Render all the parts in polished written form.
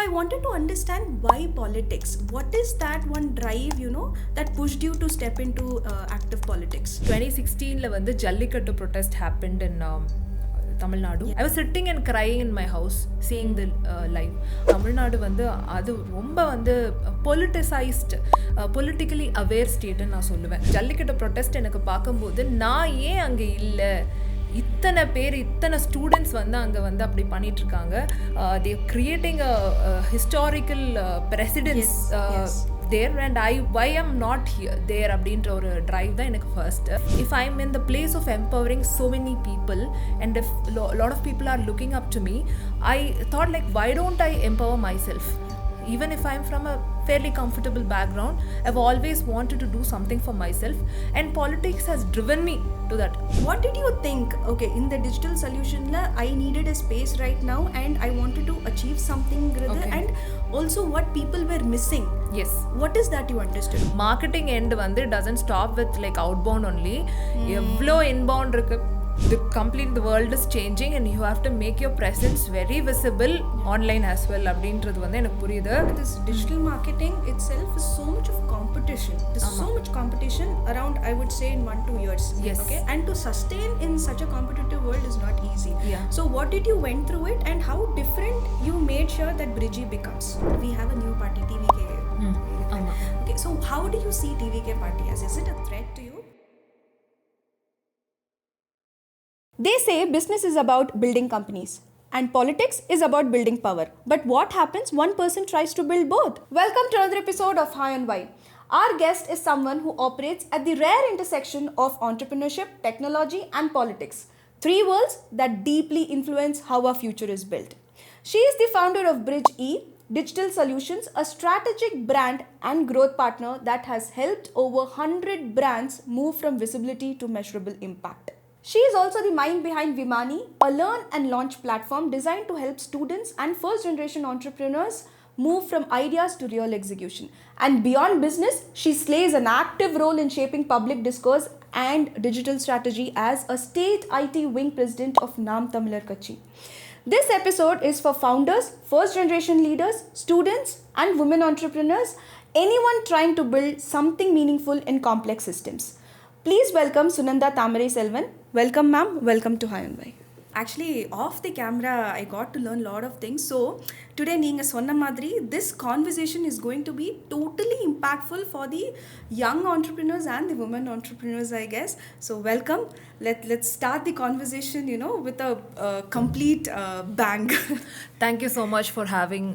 I wanted to understand why politics. What is that one drive, that pushed you to step into active politics? 2016 வந்து jallikattu protest happened in Tamil Nadu. I was sitting and crying in my house seeing the live. Tamil Nadu வந்து அது ரொம்ப வந்து politicized, politically aware ஸ்டேட்னு நான் சொல்லுவேன். Jallikattu protest எனக்கு பார்க்கும்போது நான் ஏன் அங்கே இல்லை, இத்தனை பேர் இத்தனை ஸ்டூடெண்ட்ஸ் வந்து அங்கே வந்து அப்படி பண்ணிகிட்ருக்காங்க, they creating a historical precedence there and why I'm not here there அப்படின்ற ஒரு drive தான் எனக்கு first. If I'm in the place of empowering so many people and if lot of people are looking up to me, I thought like why don't I empower myself? Even if I'm from a fairly comfortable background, I've always wanted to do something for myself and politics has driven me to that. What did you think, okay, in the digital solution I needed a space right now and I wanted to achieve something, okay. And also what people were missing. Yes. What is that you understood? Marketing end வந்து doesn't stop with like outbound only. எவ்வளோ inbound இருக்கு. The world is changing and you have to make your presence very visible online as well அப்படின்றது வந்து எனக்கு புரியுது. This digital marketing itself is so much of competition. There's so much competition around, I would say, in 1-2 years. Yes. Okay, and to sustain in such a competitive world is not easy. Yeah. So what did you went through it and how different you made sure that Bridgie becomes? We have a new party, TVK. Okay, so how do you see TVK party as? Is it a threat to you? They say business is about building companies and politics is about building power. But what happens one person tries to build both? Welcome to another episode of High on Why. Our guest is someone who operates at the rare intersection of entrepreneurship, technology and politics. 3 worlds that deeply influence how our future is built. She is the founder of Bridge E Digital Solutions, a strategic brand and growth partner that has helped over 100 brands move from visibility to measurable impact. She is also the mind behind Vimani, a learn and launch platform designed to help students and first-generation entrepreneurs move from ideas to real execution. And beyond business, she plays an active role in shaping public discourse and digital strategy as a state IT wing president of Naam Tamilar Kachi. This episode is for founders, first-generation leaders, students, and women entrepreneurs, anyone trying to build something meaningful in complex systems. Please welcome Sunandha Thamaraiselvan. Welcome, ma'am. Welcome to High on Why. Actually, off the camera, I got to learn a lot of things. So, today, neenga sonna madri, this conversation is going to be totally impactful for the young entrepreneurs and the women entrepreneurs, I guess. So, welcome. Let's start the conversation, with a complete bang. Thank you so much for having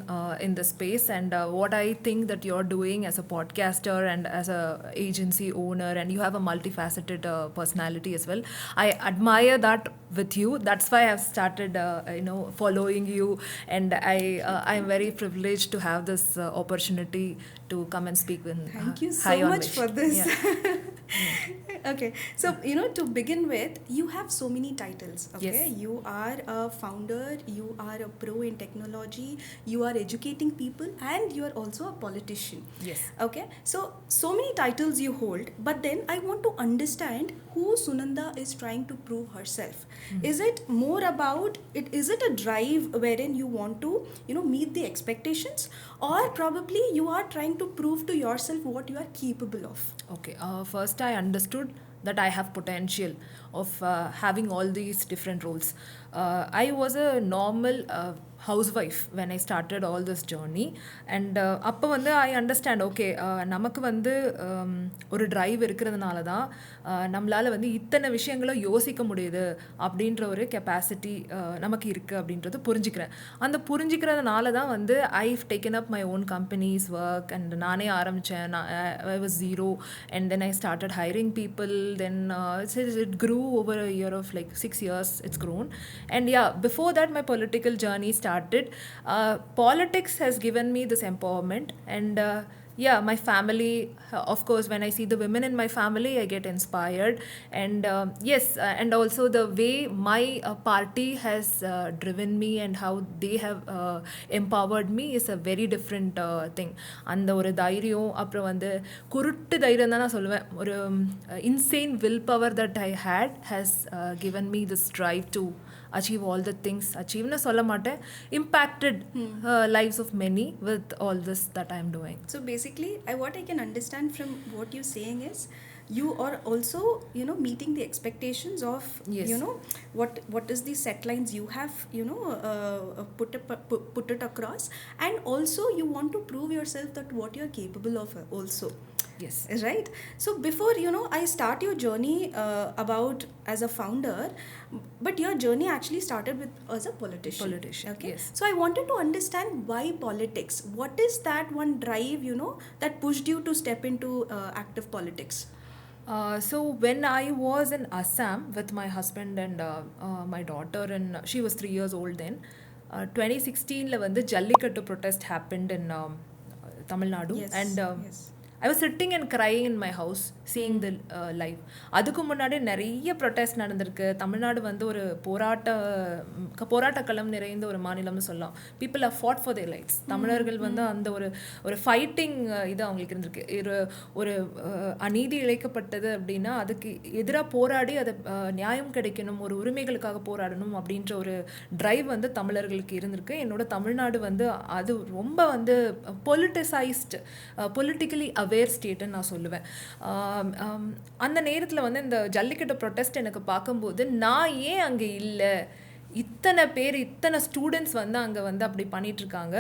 in this space and what I think that you're doing as a podcaster and as a agency owner, and you have a multifaceted personality as well. I admire that with you. That's why I've started following you, and I'm very privileged to have this opportunity to come and speak with. Thank you so much for this. Yeah. Okay, so to begin with, you have so many titles. Okay, yes. You are a founder, you are a pro in technology, you are educating people, and you are also a politician. Yes. Okay, so many titles you hold, but then I want to understand who Sunandha is trying to prove herself. Is it more about it? Is it a drive wherein you want to meet the expectations, or probably you are trying to prove to yourself what you are capable of? Okay, first I understood that I have potential of having all these different roles. I was a normal housewife when I started all this journey, and அப்போ வந்து I understand, okay, நமக்கு வந்து ஒரு drive இருக்கிறதுனால தான் நம்மளால் வந்து இத்தனை விஷயங்களை யோசிக்க முடியுது அப்படின்ற ஒரு கெப்பாசிட்டி நமக்கு இருக்குது அப்படின்றது புரிஞ்சுக்கிறேன். அந்த புரிஞ்சுக்கிறதுனால தான் வந்து I've taken up my own company's work and நானே ஆரம்பித்தேன். I was zero and then I started hiring people. Then it grew over a year of like 6 years it's grown. And yeah, before that my political journey started. Politics has given me this empowerment, and yeah, my family, of course, when I see the women in my family, I get inspired. And yes, and also the way my party has driven me and how they have empowered me is a very different thing. அந்த ஒரு தைரியம், அப்புறம் வந்து குருட்டு தைரியம் தான் நான் சொல்லுவேன், ஒரு insane willpower that I had has given me this drive to achieve all the things. Achieve na solla matte, impacted lives of many with all this that I am doing. So basically, what I can understand from what you're saying is you are also, meeting the expectations of, Yes. what is the set lines you have, put it across, and also you want to prove yourself that what you're capable of also. Yes. Right. So before I start your journey about as a founder, but your journey actually started with as a politician. Okay. Yes. So I wanted to understand why politics. What is that one drive that pushed you to step into active politics? So when I was in Assam with my husband and my daughter, and she was 3 years old then, 2016 la வந்து jallikattu protest happened in Tamil Nadu. Yes. And Yes. I was sitting and crying in my house seeing the live. அதுக்கு முன்னாடி நிறைய protest நடந்திருக்கு. தமிழ்நாடு வந்து ஒரு போராட்ட களம் நிறைந்த ஒரு மாநிலம்னு சொல்லலாம். People are fought for their rights. தமிழர்கள் வந்து அந்த ஒரு ஃபைட்டிங் இது அவங்களுக்கு இருந்திருக்கு. ஒரு அநீதி இழைக்கப்பட்டது அப்படின்னா அதுக்கு எதிராக போராடி அதை நியாயம் கிடைக்கணும், ஒரு உரிமைகளுக்காக போராடணும் அப்படின்ற ஒரு டிரைவ் வந்து தமிழர்களுக்கு இருந்திருக்கு. என்னோட தமிழ்நாடு வந்து அது ரொம்ப வந்து பொலிட்டிசைஸ்டு, பொலிட்டிக்கலி அவேர் ஸ்டேட்டுன்னு நான் சொல்லுவேன். அந்த நேரத்தில் வந்து இந்த ஜல்லிக்கட்டு ப்ரொட்டஸ்ட் எனக்கு பார்க்கும்போது நான் ஏன் அங்கே இல்லை, இத்தனை பேர் இத்தனை ஸ்டூடெண்ட்ஸ் வந்து அங்கே வந்து அப்படி பண்ணிகிட்ருக்காங்க,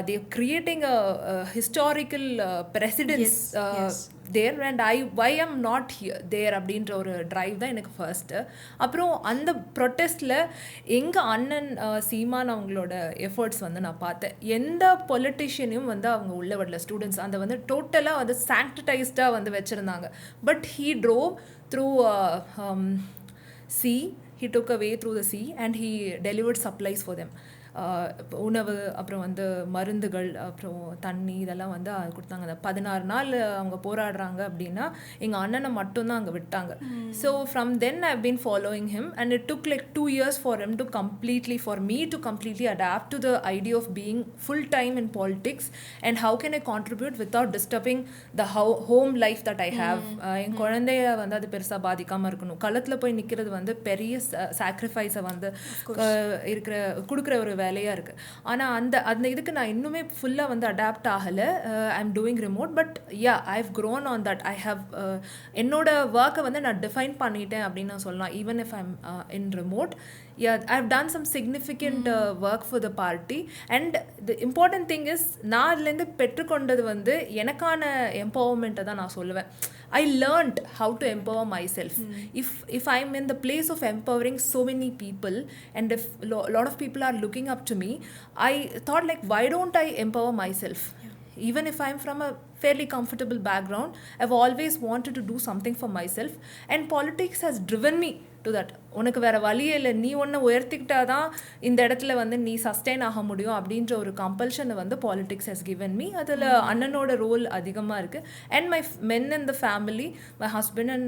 they creating a historical precedence there, and why am not there அப்படின்ற ஒரு ட்ரைவ் தான் எனக்கு ஃபர்ஸ்ட்டு. அப்புறம் அந்த ப்ரொட்டஸ்டில் எங்கள் அண்ணன் சீமான் அவங்களோட எஃபர்ட்ஸ் வந்து நான் பார்த்தேன். எந்த பொலிட்டிஷியனையும் வந்து அவங்க உள்ள வரல, ஸ்டூடெண்ட்ஸ் அந்த வந்து டோட்டலாக வந்து சாங்டிடைஸ்டாக வந்து வச்சுருந்தாங்க. But he drove through sea. He took a way through the sea and he delivered supplies for them. உணவு, அப்புறம் வந்து மருந்துகள், அப்புறம் தண்ணி, இதெல்லாம் வந்து கொடுத்தாங்க. அந்த 16 நாள் அவங்க போராடுறாங்க அப்படின்னா எங்கள் அண்ணனை மட்டும்தான் அங்கே விட்டாங்க. So from then I have been following him and it took like 2 years for him to completely, for me to completely adapt to the idea of being full time in politics and how can I contribute without disturbing the home life that I have. என் குழந்தைய வந்து அது பெருசாக பாதிக்காமல் இருக்கணும். களத்தில் போய் நிற்கிறது வந்து பெரிய சாக்ரிஃபைஸை வந்து கொடுக்குற ஒரு வேலையாக இருக்குது. ஆனால் அந்த இதுக்கு நான் இன்னுமே ஃபுல்லாக வந்து அடாப்ட் ஆகலை. I am doing remote. But yeah, I have grown on that. I have என்னோட ஒர்க்கை வந்து நான் டிஃபைன் பண்ணிட்டேன் அப்படின்னு நான் சொல்லலாம். Even if I am in remote, yeah, I've done some significant work for the party. And the important thing is நான் அதுலேருந்து பெற்றுக்கொண்டது வந்து எனக்கான எம்பவர்மெண்ட்டை தான் நான் சொல்லுவேன். I learned how to empower myself. If I'm in the place of empowering so many people, and if a lot of people are looking up to me, I thought like, why don't I empower myself? Even if I'm from a fairly comfortable background, I've always wanted to do something for myself, and politics has driven me to that. உனக்கு வேறு வழியே இல்லை, நீ ஒன்று உயர்த்திக்கிட்டா தான் இந்த இடத்துல வந்து நீ சஸ்டெயின் ஆக முடியும் அப்படின்ற ஒரு கம்பல்ஷனை வந்து பாலிட்டிக்ஸ் ஹஸ் கிவன் மீ. அதில் அண்ணனோட ரோல் அதிகமாக இருக்குது. And my men in the family, my husband and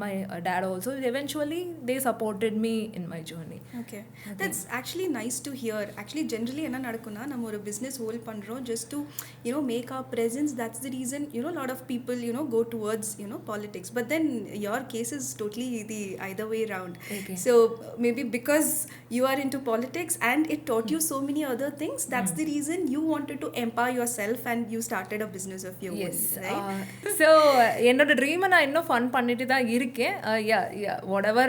my date also, eventually they supported me in my journey. Okay, that's actually nice to hear. Actually generally என்ன நடக்கும்னா, நம்ம ஒரு business hold பண்ணுறோம் just to make our presence. That's the reason lot of people go towards politics. But then your case is totally the either way around. Okay. So maybe because you are into politics and it taught you so many other things, that's the reason you wanted to empower yourself and you started a business of your yes. own, right? So என்னோட ட்ரீமை நான் இன்னும் fun பண்ணிட்டு தான் இருக்கேன். whatever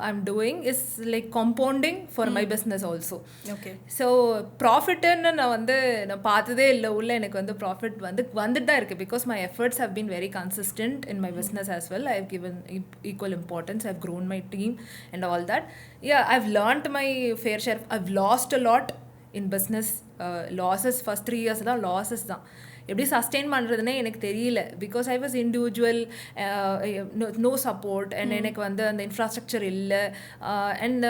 I'm doing is like compounding for my business also. Okay. So ப்ராஃபிட்டுன்னு நான் பார்த்ததே இல்லை. உள்ள எனக்கு வந்து ப்ராஃபிட் வந்துட்டு தான் இருக்குது. Because my efforts have been very consistent in my business as well. I have given equal importance. I have grown my team and all that. I have learned my fair share. I have lost a lot in business. Losses first 3 years தான் losses தான். எப்படி sustain பண்ணுறதுனே எனக்கு தெரியல. Because I was individual, no support, and எனக்கு வந்து அந்த infrastructure இல்லை. And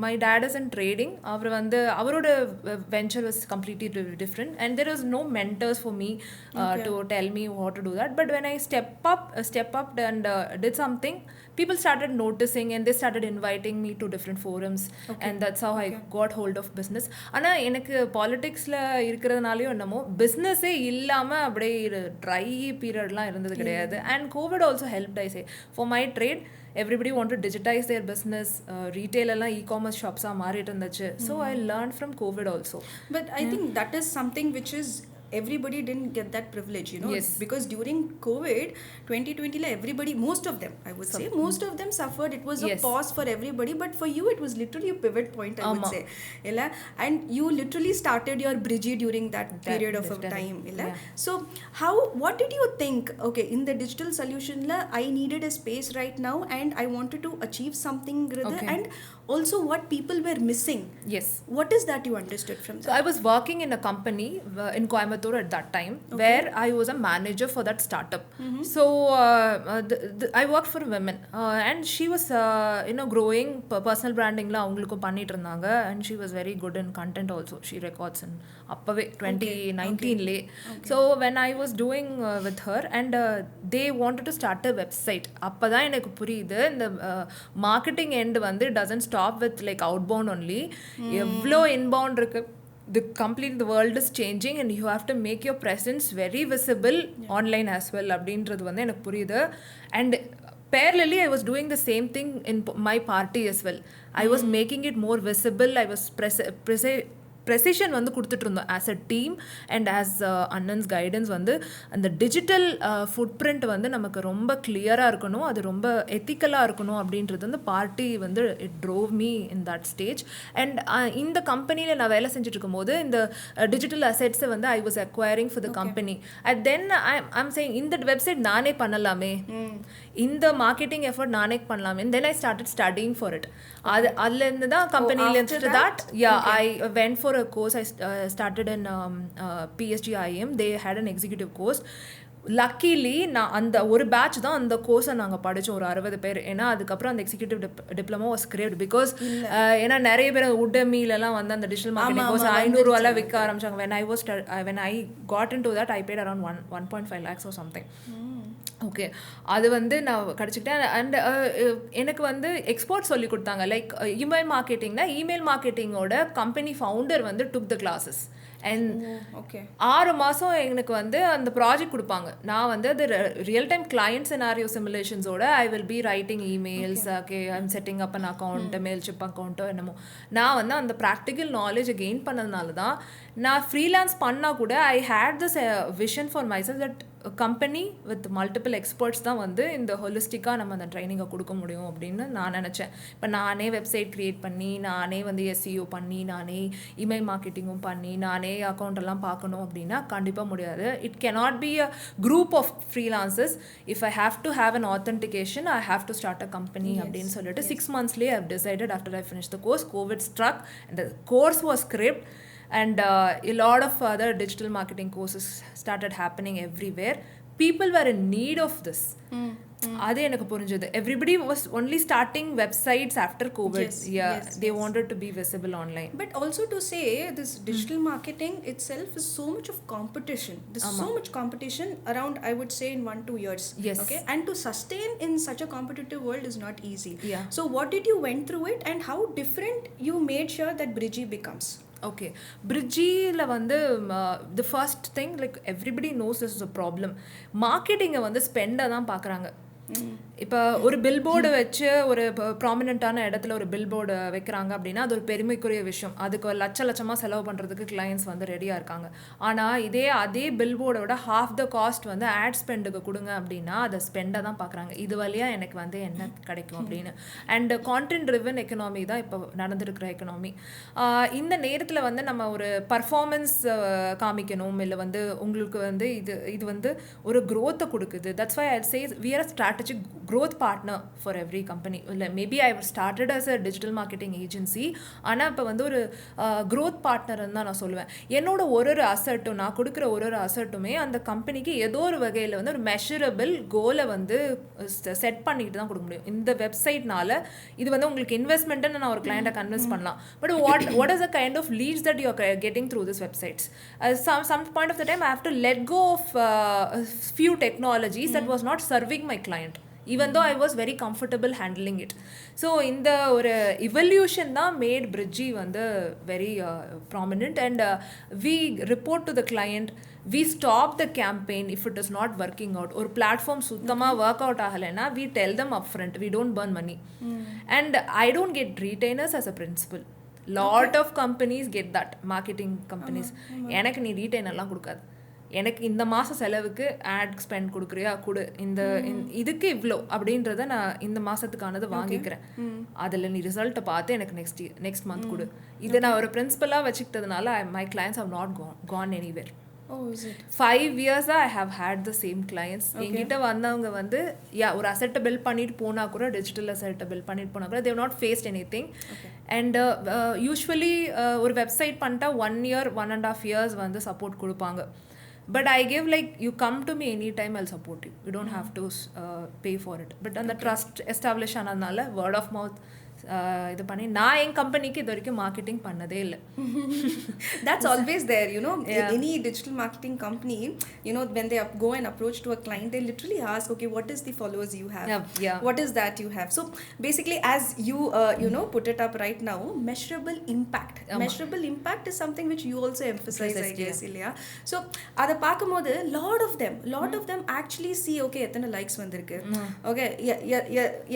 my dad is in trading. அவர் வந்து அவரோட venture was completely different, and there is no mentors for me to tell me what to do that. But when I step up and did something, people started noticing and they started inviting me to different forums. Okay. And that's how I got hold of business. ஆனால் எனக்கு பாலிட்டிக்ஸில் இருக்கிறதுனாலையும் என்னமோ பிஸ்னஸே இல்லாமல் அப்படியே try பீரியட்லாம் இருந்தது கிடையாது. And Covid also helped, I say, for my trade. everybody want to digitize their business. Retail எல்லாம் e-commerce shops மாறிட்டு இருந்துச்சு. So I learned from COVID also. But I think that is something which is everybody didn't get that privilege, you know. Yes. Because during COVID 2020 everybody, most of them, I would say most of them suffered. It was a Yes. pause for everybody, but for you it was literally a pivot point, I would Ama. say. Illa, and you literally started your Bridgie during that period of time, illa. Yeah. So what did you think, okay, in the digital solution la I needed a space right now and I wanted to achieve something, Okay. and also what people were missing? Yes. What is that you understood from So that? I was working in a company in Coimbatore at that time, where I was a manager for that startup. So I worked for women, and she was growing personal branding la avungalukku pannit irundanga, and she was very good in content also. She records in appave 2019 le. So when I was doing with her, and they wanted to start a website, appada enakku puriyudhu இந்த marketing end வந்து doesn't stop with like outbound only. எவ்வளோ inbound இருக்கு. The world is changing and you have to make your presence very visible online as well அப்படின்றது வந்து எனக்கு புரியுது. And parallelly I was doing the same thing in my party as well. I was making it more visible. I was precision வந்து கொடுத்துட்டு இருந்தோம் as a team, and as அண்ணன்ஸ் guidance வந்து அந்த டிஜிட்டல் ஃபுட் பிரிண்ட் வந்து நமக்கு ரொம்ப கிளியராக இருக்கணும், அது ரொம்ப எத்திக்கலாக இருக்கணும் அப்படின்றது வந்து பார்ட்டி வந்து it drove me in that stage. And இந்த கம்பெனியில் நான் வேலை செஞ்சுட்டு இருக்கும்போது இந்த டிஜிட்டல் அசெட்ஸை வந்து I was acquiring for the company. And then I'm saying இந்த வெப்சைட் நானே பண்ணலாமே, இந்த மார்க்கெட்டிங் எஃபர்ட் நானே பண்ணலாமே. Then I started studying for it. அதுலேருந்து தான் கம்பெனிலேருந்து that I went for a course. I started in PSG IM. They had an executive course. Luckily நான் அந்த ஒரு பேட்ச் தான் அந்த கோர்ஸை நாங்கள் படித்தோம், ஒரு 60 பேர். ஏன்னா அதுக்கப்புறம் அந்த executive diploma was great because ஏன்னா நிறைய பேர் உடமிலலாம் வந்து அந்த டிஜிட்டல் மார்க்கெட்டிங் கோர்ஸ் 500 ரூபாலாம் விற்க ஆரம்பிச்சாங்க. when I got into that I paid around 1.5 lakhs or something. Okay, அது வந்து நான் கிடச்சிக்கிட்டேன். அண்ட் எனக்கு வந்து எக்ஸ்போர்ட் சொல்லி கொடுத்தாங்க. லைக் இமெயில் மார்க்கெட்டிங்னா இமெயில் மார்க்கெட்டிங்கோட கம்பெனி ஃபவுண்டர் வந்து டுக் த கிளாஸஸ். அண்ட் 6 மாதம் எனக்கு வந்து அந்த ப்ராஜெக்ட் கொடுப்பாங்க. நான் வந்து அது ரியல் டைம் கிளையண்ட் சினாரியோ சிமுலேஷன்ஸோட I will be writing emails. Okay, I'm setting up an account, Mailchimp அக்கௌண்ட்டோ என்னமோ. நான் வந்து அந்த ப்ராக்டிக்கல் நாலேஜை கெயின் பண்ணதுனால தான் நான் ஃப்ரீலான்ஸ் பண்ணால் கூட I had this vision for myself that company with multiple experts தான் வந்து இந்த ஹோலிஸ்டிக்காக நம்ம அந்த ட்ரைனிங்கை கொடுக்க முடியும் அப்படின்னு நான் நினச்சேன். இப்போ நானே வெப்சைட் க்ரியேட் பண்ணி, நானே வந்து SEO பண்ணி, நானே இமெயில் மார்க்கெட்டிங்கும் பண்ணி, நானே அக்கௌண்ட் எல்லாம் பார்க்கணும் அப்படின்னா கண்டிப்பாக முடியாது. It cannot be a group of freelancers. If I have to have an authentication, I have to start a company அப்படின்னு சொல்லிட்டு 6 monthsலேயே I've decided after I finished the course. COVID struck and the course was scrapped. And a lot of other digital marketing courses started happening everywhere. People were in need of this. அது எனக்கு புரிஞ்சது. Everybody was only starting websites after COVID. They wanted to be visible online. But also to say this digital marketing itself is so much of competition. There's so much competition around, I would say, in 1-2 years. Yes. Okay, and to sustain in such a competitive world is not easy. Yeah. So what did you went through it, and how different you made sure that Bridgie becomes? Okay, பிரிட்ஜியில் வந்து the first thing, like everybody knows this is a problem. மார்க்கெட்டிங்கை வந்து ஸ்பெண்டை தான் பார்க்குறாங்க. இப்போ ஒரு Billboard வச்சு ஒரு ப்ராமினெண்ட்டான இடத்துல ஒரு பில்போர்டு வைக்கிறாங்க அப்படின்னா அது ஒரு பெருமைக்குரிய விஷயம். அதுக்கு லட்சமாக செலவு பண்ணுறதுக்கு கிளைண்ட்ஸ் வந்து ரெடியாக இருக்காங்க. ஆனால் அதே பில்போர்டோட half the காஸ்ட் வந்து ஆட் ஸ்பெண்டுக்கு கொடுங்க அப்படின்னா அதை ஸ்பெண்டை தான் பார்க்குறாங்க. இது வழியாக எனக்கு வந்து என்ன கிடைக்கும் அப்படின்னு. அண்ட் கான்டென்ட் ட்ரிவன் எக்கனாமி தான் இப்போ நடந்துருக்கிற எக்கனாமி. இந்த நேரத்தில் வந்து நம்ம ஒரு பர்ஃபார்மன்ஸ் காமிக்கணும், இல்லை வந்து உங்களுக்கு வந்து இது வந்து ஒரு க்ரோத்தை கொடுக்குது. That's why I say we are strategic growth partner for every company. Maybe I started as a digital marketing agency, ஆனால் இப்போ வந்து ஒரு growth partner தான் நான் சொல்லுவேன். என்னோட ஒரு அசட்டும் நான் கொடுக்குற ஒரு அசட்டுமே அந்த கம்பெனிக்கு ஏதோ ஒரு வகையில் வந்து ஒரு மெஷரபிள் கோலை வந்து செட் பண்ணிக்கிட்டு தான் கொடுக்க முடியும். இந்த வெப்சைட்னால இது வந்து உங்களுக்கு இன்வெஸ்ட்மெண்ட்டுன்னு நான் ஒரு கிளைண்ட்டை கன்வின்ஸ் பண்ணலாம். But what is the kind of leads that you are getting through this websites? Some point of the time I have to let go of few technologies that was not serving my client. even though I was very comfortable handling it. So இந்த ஒரு evolution தான் made Bridgie வந்து very prominent, and we report to the client, we stop the campaign if it is not working out. ஒரு platform சுத்தமா work out ஆகலைன்னா we tell them upfront, we don't burn money. And I don't get retainers as a principal. Lot of companies get that, marketing companies. எனக்கு நீ ரீட்டைனர்லாம் கொடுக்காது, எனக்கு இந்த மாதம் செலவுக்கு ஆட் ஸ்பெண்ட் கொடுக்குறியா கொடு, இந்த இதுக்கு இவ்வளோ அப்படின்றத நான் இந்த மாதத்துக்கானது வாங்கிக்கிறேன், அதில் நீ ரிசல்ட்டை பார்த்து எனக்கு நெக்ஸ்ட் மந்த் கொடு. இதை நான் ஒரு பிரின்சிபலாக வச்சுக்கிட்டதுனால my clients have not gone anywhere. Oh, is it? 5 years I have had the same clients. என்கிட்ட வந்தவங்க வந்து ஒரு அசெட்டை பில்ட் பண்ணிட்டு போனால் கூட, டிஜிட்டல் அசெட்டை பில்ட் பண்ணிட்டு போனால் கூட, they've not faced anything. And usually ஒரு வெப்சைட் பண்ணிட்டா 1 year 1.5 years வந்து சப்போர்ட் கொடுப்பாங்க. But I give like, you come to me anytime, I'll support you. You don't have to pay for it. But அந்த trust establish ஆனதுனால word of mouth இது பண்ணி நான் என் கம்பெனிக்கு இது வரைக்கும் மார்க்கெட்டிங் பண்ணதே இல்லை. That's always there, you know. Any digital marketing company, you know, when they go and approach to a client, they literally ask, okay, what is the followers you have? What is that you have? So basically, as you you know, put it up right now, measurable impact. Measurable impact is something which you also emphasize, I guess, Ilya. So அதை பார்க்கும்போது lot of them actually see, okay, எத்தனை likes வந்திருக்கு, okay,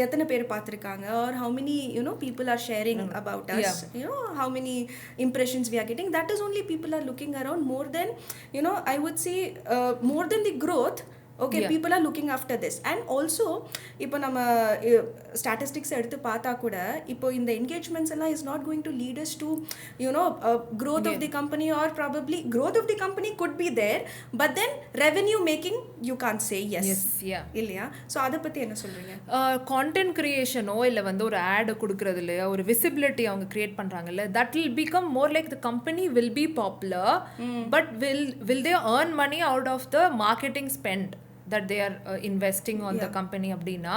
எத்தனை பேர் பார்த்துருக்காங்க, or how many, you know, people are sharing about us, you know, how many impressions we are getting. That is only people are looking around more than, you know, I would say more than the growth. Okay, people are looking after this. And also இப்போ நம்ம statistics எடுத்து பார்த்தா கூட, இப்போ இந்த engagements எல்லாம் is not going to lead us to, you know, growth of the company, or probably growth of the company could be there, but then revenue making you can't say yes. இல்லையா? So அதை பற்றி என்ன சொல்கிறீங்க? Content கிரியேஷனோ இல்லை வந்து ஒரு ஆடு கொடுக்குறது இல்லையா, ஒரு விசிபிலிட்டி அவங்க கிரியேட் பண்ணுறாங்கல்ல, that will become more like the company will be popular, but will they earn money out of the marketing spend that they are investing on the company அப்படின்னா,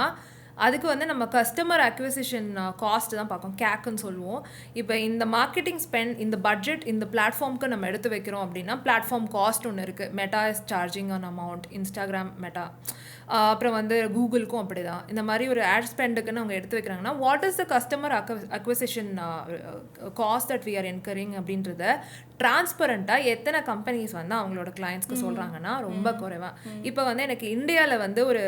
அதுக்கு வந்து நம்ம கஸ்டமர் அக்விசிஷன் காஸ்ட் தான் பார்க்கணும், கேக்குன்னு சொல்லுவோம். இப்போ இந்த மார்க்கெட்டிங் ஸ்பெண்ட், இந்த பட்ஜெட் இந்த பிளாட்ஃபார்முக்கு நம்ம எடுத்து வைக்கிறோம் அப்படின்னா, பிளாட்ஃபார்ம் காஸ்ட் ஒன்று இருக்குது. Meta is charging on amount, Instagram meta, அப்புறம் வந்து கூகுளுக்கும் அப்படி தான். இந்த மாதிரி ஒரு ஆட் ஸ்பெண்டுக்குன்னு அவங்க எடுத்து வைக்கிறாங்கன்னா, what is the customer acquisition cost that we are incurring அப்படின்றத டிரான்ஸ்பரண்ட்டாக எத்தனை கம்பெனிஸ் வந்து அவங்களோட கிளைண்ட்ஸ்க்கு சொல்கிறாங்கன்னா ரொம்ப குறைவாக. இப்போ வந்து எனக்கு இந்தியாவில் வந்து ஒரு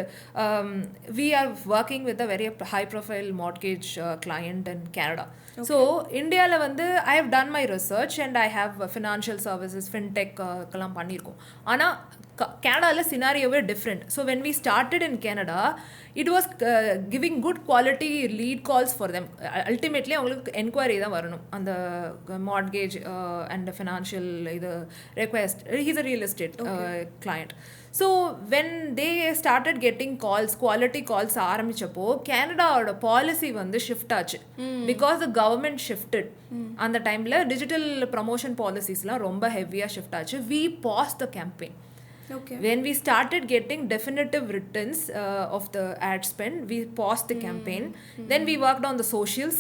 we are working with a very high profile mortgage client in Canada. So இந்தியாவில் வந்து I have done my research and I have financial services, ஃபின்டெக்கெல்லாம் பண்ணியிருக்கோம். ஆனால் கேனடாவில் சினாரியோவே different. So when we started in Canada, it was giving good quality lead calls for them. Ultimately அவங்களுக்கு enquiry தான் வரணும், அந்த மார்ட்கேஜ் அண்ட் ஃபினான்ஷியல் இது request. He's a real estate client. So when they started getting calls, quality calls ஆரம்பித்தப்போ கேனடாவோட policy வந்து shift ஆச்சு. Because the government shifted. அந்த டைமில் டிஜிட்டல் ப்ரமோஷன் பாலிசிஸ்லாம் ரொம்ப ஹெவியாக ஷிஃப்ட் ஆச்சு. We pass the campaign. Okay. When we started getting definitive returns of the ad spend, we paused the campaign. Then we worked on the socials.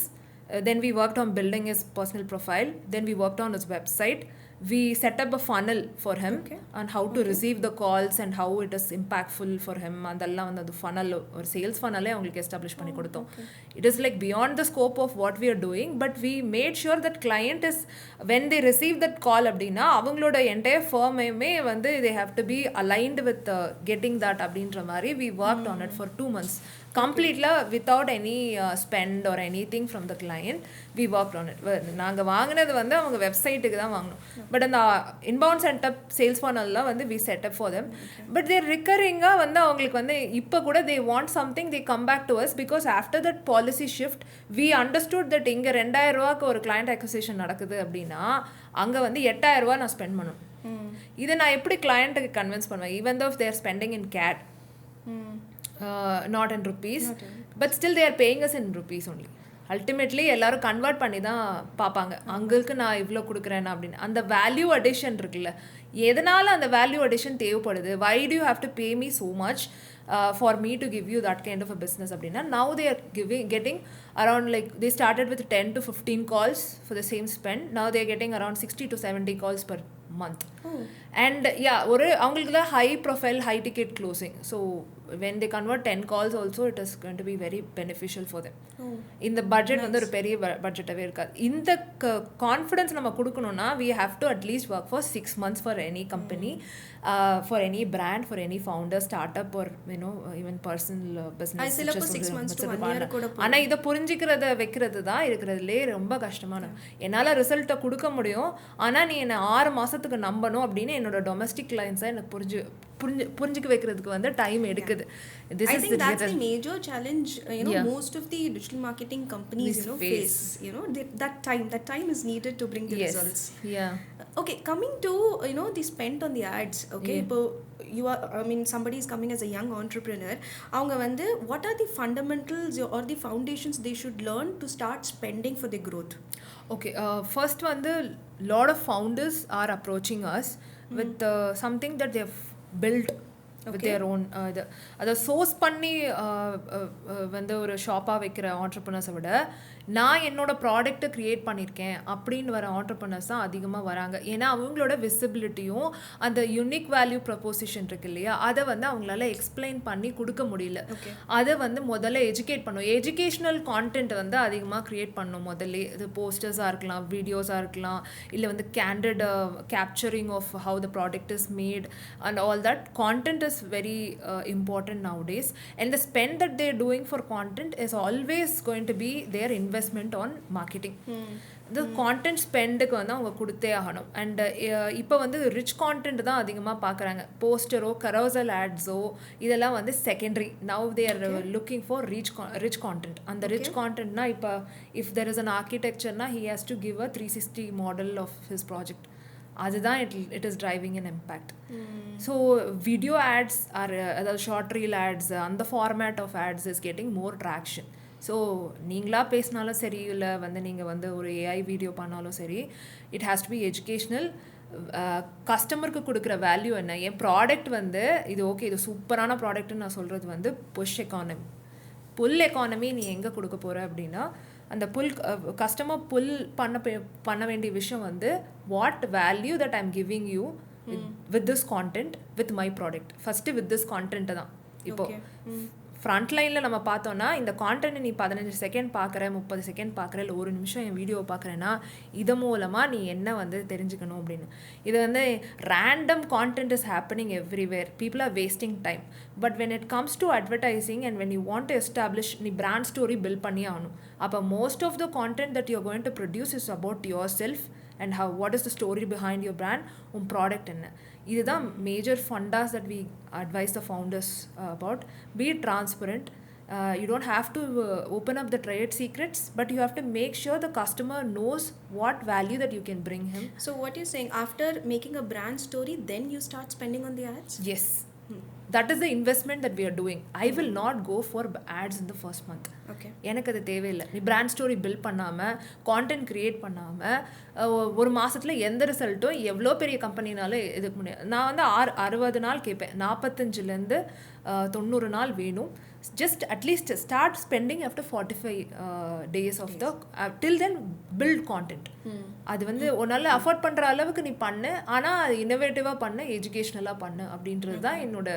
Then we worked on building his personal profile. Then we worked on his website. We set up a funnel for him on how to receive the calls and how it is impactful for him. அதெல்லாம் வந்து அது funnel, ஒரு sales funnel அவங்களுக்கு establish பண்ணி கொடுத்தோம். It is like beyond the scope of what we are doing, but we made sure that client is, when they receive that call அப்படின்னா அவங்களோட entire firm-மே வந்து they have to be aligned with getting that அப்படின்ற மாதிரி we worked on it for 2 months. Completely without any spend or anything from the client, we worked on it. நாங்கள் வாங்கினது வந்து அவங்க வெப்சைட்டுக்கு தான் வாங்கினோம். பட் அந்த இன்பவுண்ட் செட்டப் சேல்ஸ் funnel-லாம் வந்து we set up for them. But they're recurring-ஆக வந்து அவங்களுக்கு வந்து இப்போ கூட they want something, they come back to us because after that policy shift, we understood that இங்கே 2000 ரூபாய்க்கு ஒரு client acquisition நடக்குது அப்படின்னா அங்கே வந்து 8000 ரூபா நான் ஸ்பெண்ட் பண்ணணும். இதை நான் எப்படி கிளையண்ட்டுக்கு கன்வின்ஸ் பண்ணுவேன்? even though if they are spending in CAD, not in rupees, but still they are paying us in rupees only. Ultimately எல்லாரும் கன்வெர்ட் பண்ணி தான் பார்ப்பாங்க, அங்களுக்கு நான் இவ்வளோ கொடுக்குறேன் அப்படின்னு. அந்த வேல்யூ அடிஷன் இருக்குல்ல, எதனால அந்த வேல்யூ அடிஷன் தேவைப்படுது, why do you have to pay me so much for me to give you that kind of a business அப்படின்னா now they are getting around like they started with 10 to 15 calls for the same spend. Now they are getting around 60 to 70 calls per month. And yeah, ஒரு அவங்களுக்கு தான் high profile high ticket closing. So when they convert 10 calls also it is going to be very beneficial for them. இந்த budget வந்து ஒரு பெரிய பட்ஜெட்டாகவே இருக்காது. இந்த confidence நம்ம கொடுக்கணும்னா we have to at least work for 6 months for any company, for any brand, for any founder, startup or you know even personal business. ஆனால் இதை புரிஞ்சிக்கிறத வைக்கிறது தான் இருக்கிறதுலே ரொம்ப கஷ்டமான. என்னால் ரிசல்ட்டை கொடுக்க முடியும், ஆனால் நீ என்னை 6 மாதத்துக்கு நம்பணும் அப்படின்னு என்னோட டொமஸ்டிக் கிளைண்ட்ஸை எனக்கு புரிஞ்சுக்க வைக்கிறதுக்கு வந்து டைம் எடுக்குது. I think that's the major challenge, most of the digital marketing companies face. That time is needed to bring the results. Okay, coming to the spend on the ads. Okay, somebody is coming as a young entrepreneur. Avanga vandu what are the fundamentals or the foundations they should learn to start spending for their growth? Okay, first vandu lot of founders are approaching us with something that they have built with their own அதை source பண்ணி வந்து ஒரு ஷாப்பாக வைக்கிற ஆண்டர்ப்ரனர்ஸை விட நான் என்னோட ப்ராடக்ட்டை create பண்ணியிருக்கேன் அப்படின்னு வர ஆண்டர்ப்ரனர்ஸ் தான் அதிகமாக வராங்க. ஏன்னா அவங்களோட விசிபிலிட்டியும் அந்த யூனிக் வேல்யூ ப்ரப்போசிஷன் இருக்கு இல்லையா, அதை வந்து அவங்களால எக்ஸ்பிளைன் பண்ணி கொடுக்க முடியல. அதை வந்து முதல்ல எஜுகேட் பண்ணும், எஜுகேஷ்னல் கான்டென்ட் வந்து அதிகமாக க்ரியேட் பண்ணணும். முதல்ல இது போஸ்டர்ஸாக இருக்கலாம், வீடியோஸாக இருக்கலாம், இல்லை வந்து candid capturing of how the product is made and all that content is very important nowadays, and the spend that they are doing for content is always going to be their investment on marketing. இந்த content ஸ்பெண்டுக்கு வந்து அவங்க கொடுத்தே ஆகணும். And இப்போ வந்து rich content தான் அதிகமாக பார்க்குறாங்க. போஸ்டரோ கரோசல் ஆட்ஸோ இதெல்லாம் வந்து secondary. Now they are looking for rich content. அந்த ரிச் கான்டென்ட்னா இப்போ இஃப் தெர் இஸ் அன் ஆர்கிடெக்சர்னா he has to give a 360 model of his project. அதுதான் it is driving an impact. So video ads are அதாவது short reel ads, அந்த format of ads is getting more traction. So நீங்களாக பேசினாலும் சரி, இல்லை வந்து நீங்கள் வந்து ஒரு ஏஐ வீடியோ பண்ணாலும் சரி, it has to be educational. கஸ்டமருக்கு கொடுக்குற வேல்யூ என்ன, என் ப்ராடக்ட் வந்து இது ஓகே இது சூப்பரான ப்ராடக்ட்னு நான் சொல்கிறது வந்து புல் எக்கானமி நீ எங்கே கொடுக்க போகிற அப்படின்னா அந்த கஸ்டமர் பண்ண வேண்டிய விஷயம் வந்து what value that I'm giving you with this content with my product. First with this கான்டென்ட்டை தான். இப்போது ஃப்ரண்ட் லைனில் நம்ம பார்த்தோன்னா இந்த கான்டென்ட் நீ 15 செகண்ட் பார்க்குற, 30 செகண்ட் பார்க்குற, இல்லை 1 நிமிஷம் என் வீடியோவை பார்க்குறேன்னா இது மூலமாக நீ என்ன வந்து தெரிஞ்சுக்கணும் அப்படின்னு. இது வந்து random content is happening everywhere. People are wasting time. But when it comes to advertising and when you want to establish, நீ பிராண்ட் ஸ்டோரி பில்ட் பண்ணி ஆகணும். அப்போ most of the content that you are going to produce is about yourself and what is the story behind your brand, உன் product என்ன. இதுதான் major fundas that we advise the founders about. Be transparent. You don't have to open up the trade secrets, but you have to make sure the customer knows what value that you can bring him. So what you're saying, after making a brand story, then you start spending on the ads? Yes. That is the investment that we are doing. I will not go for ads in the first month. எனக்கு அது தேவையில்லை. நீ brand story build பண்ணாமல், content create பண்ணாமல் ஒரு மாதத்தில் எந்த ரிசல்ட்டும் எவ்வளோ பெரிய கம்பெனினாலும் எதுக்க முடியாது. நான் வந்து 60 நாள் கேட்பேன், 45 90 நாள் வேணும். Just at least start spending after 45 days of the till then build content. அது வந்து உன்னால அஃபோர்ட் பண்ணுற அளவுக்கு நீ பண்ணு, ஆனால் அது இன்னோவேட்டிவாக பண்ணு, எஜுகேஷ்னலாக பண்ணு அப்படின்றது தான் என்னோட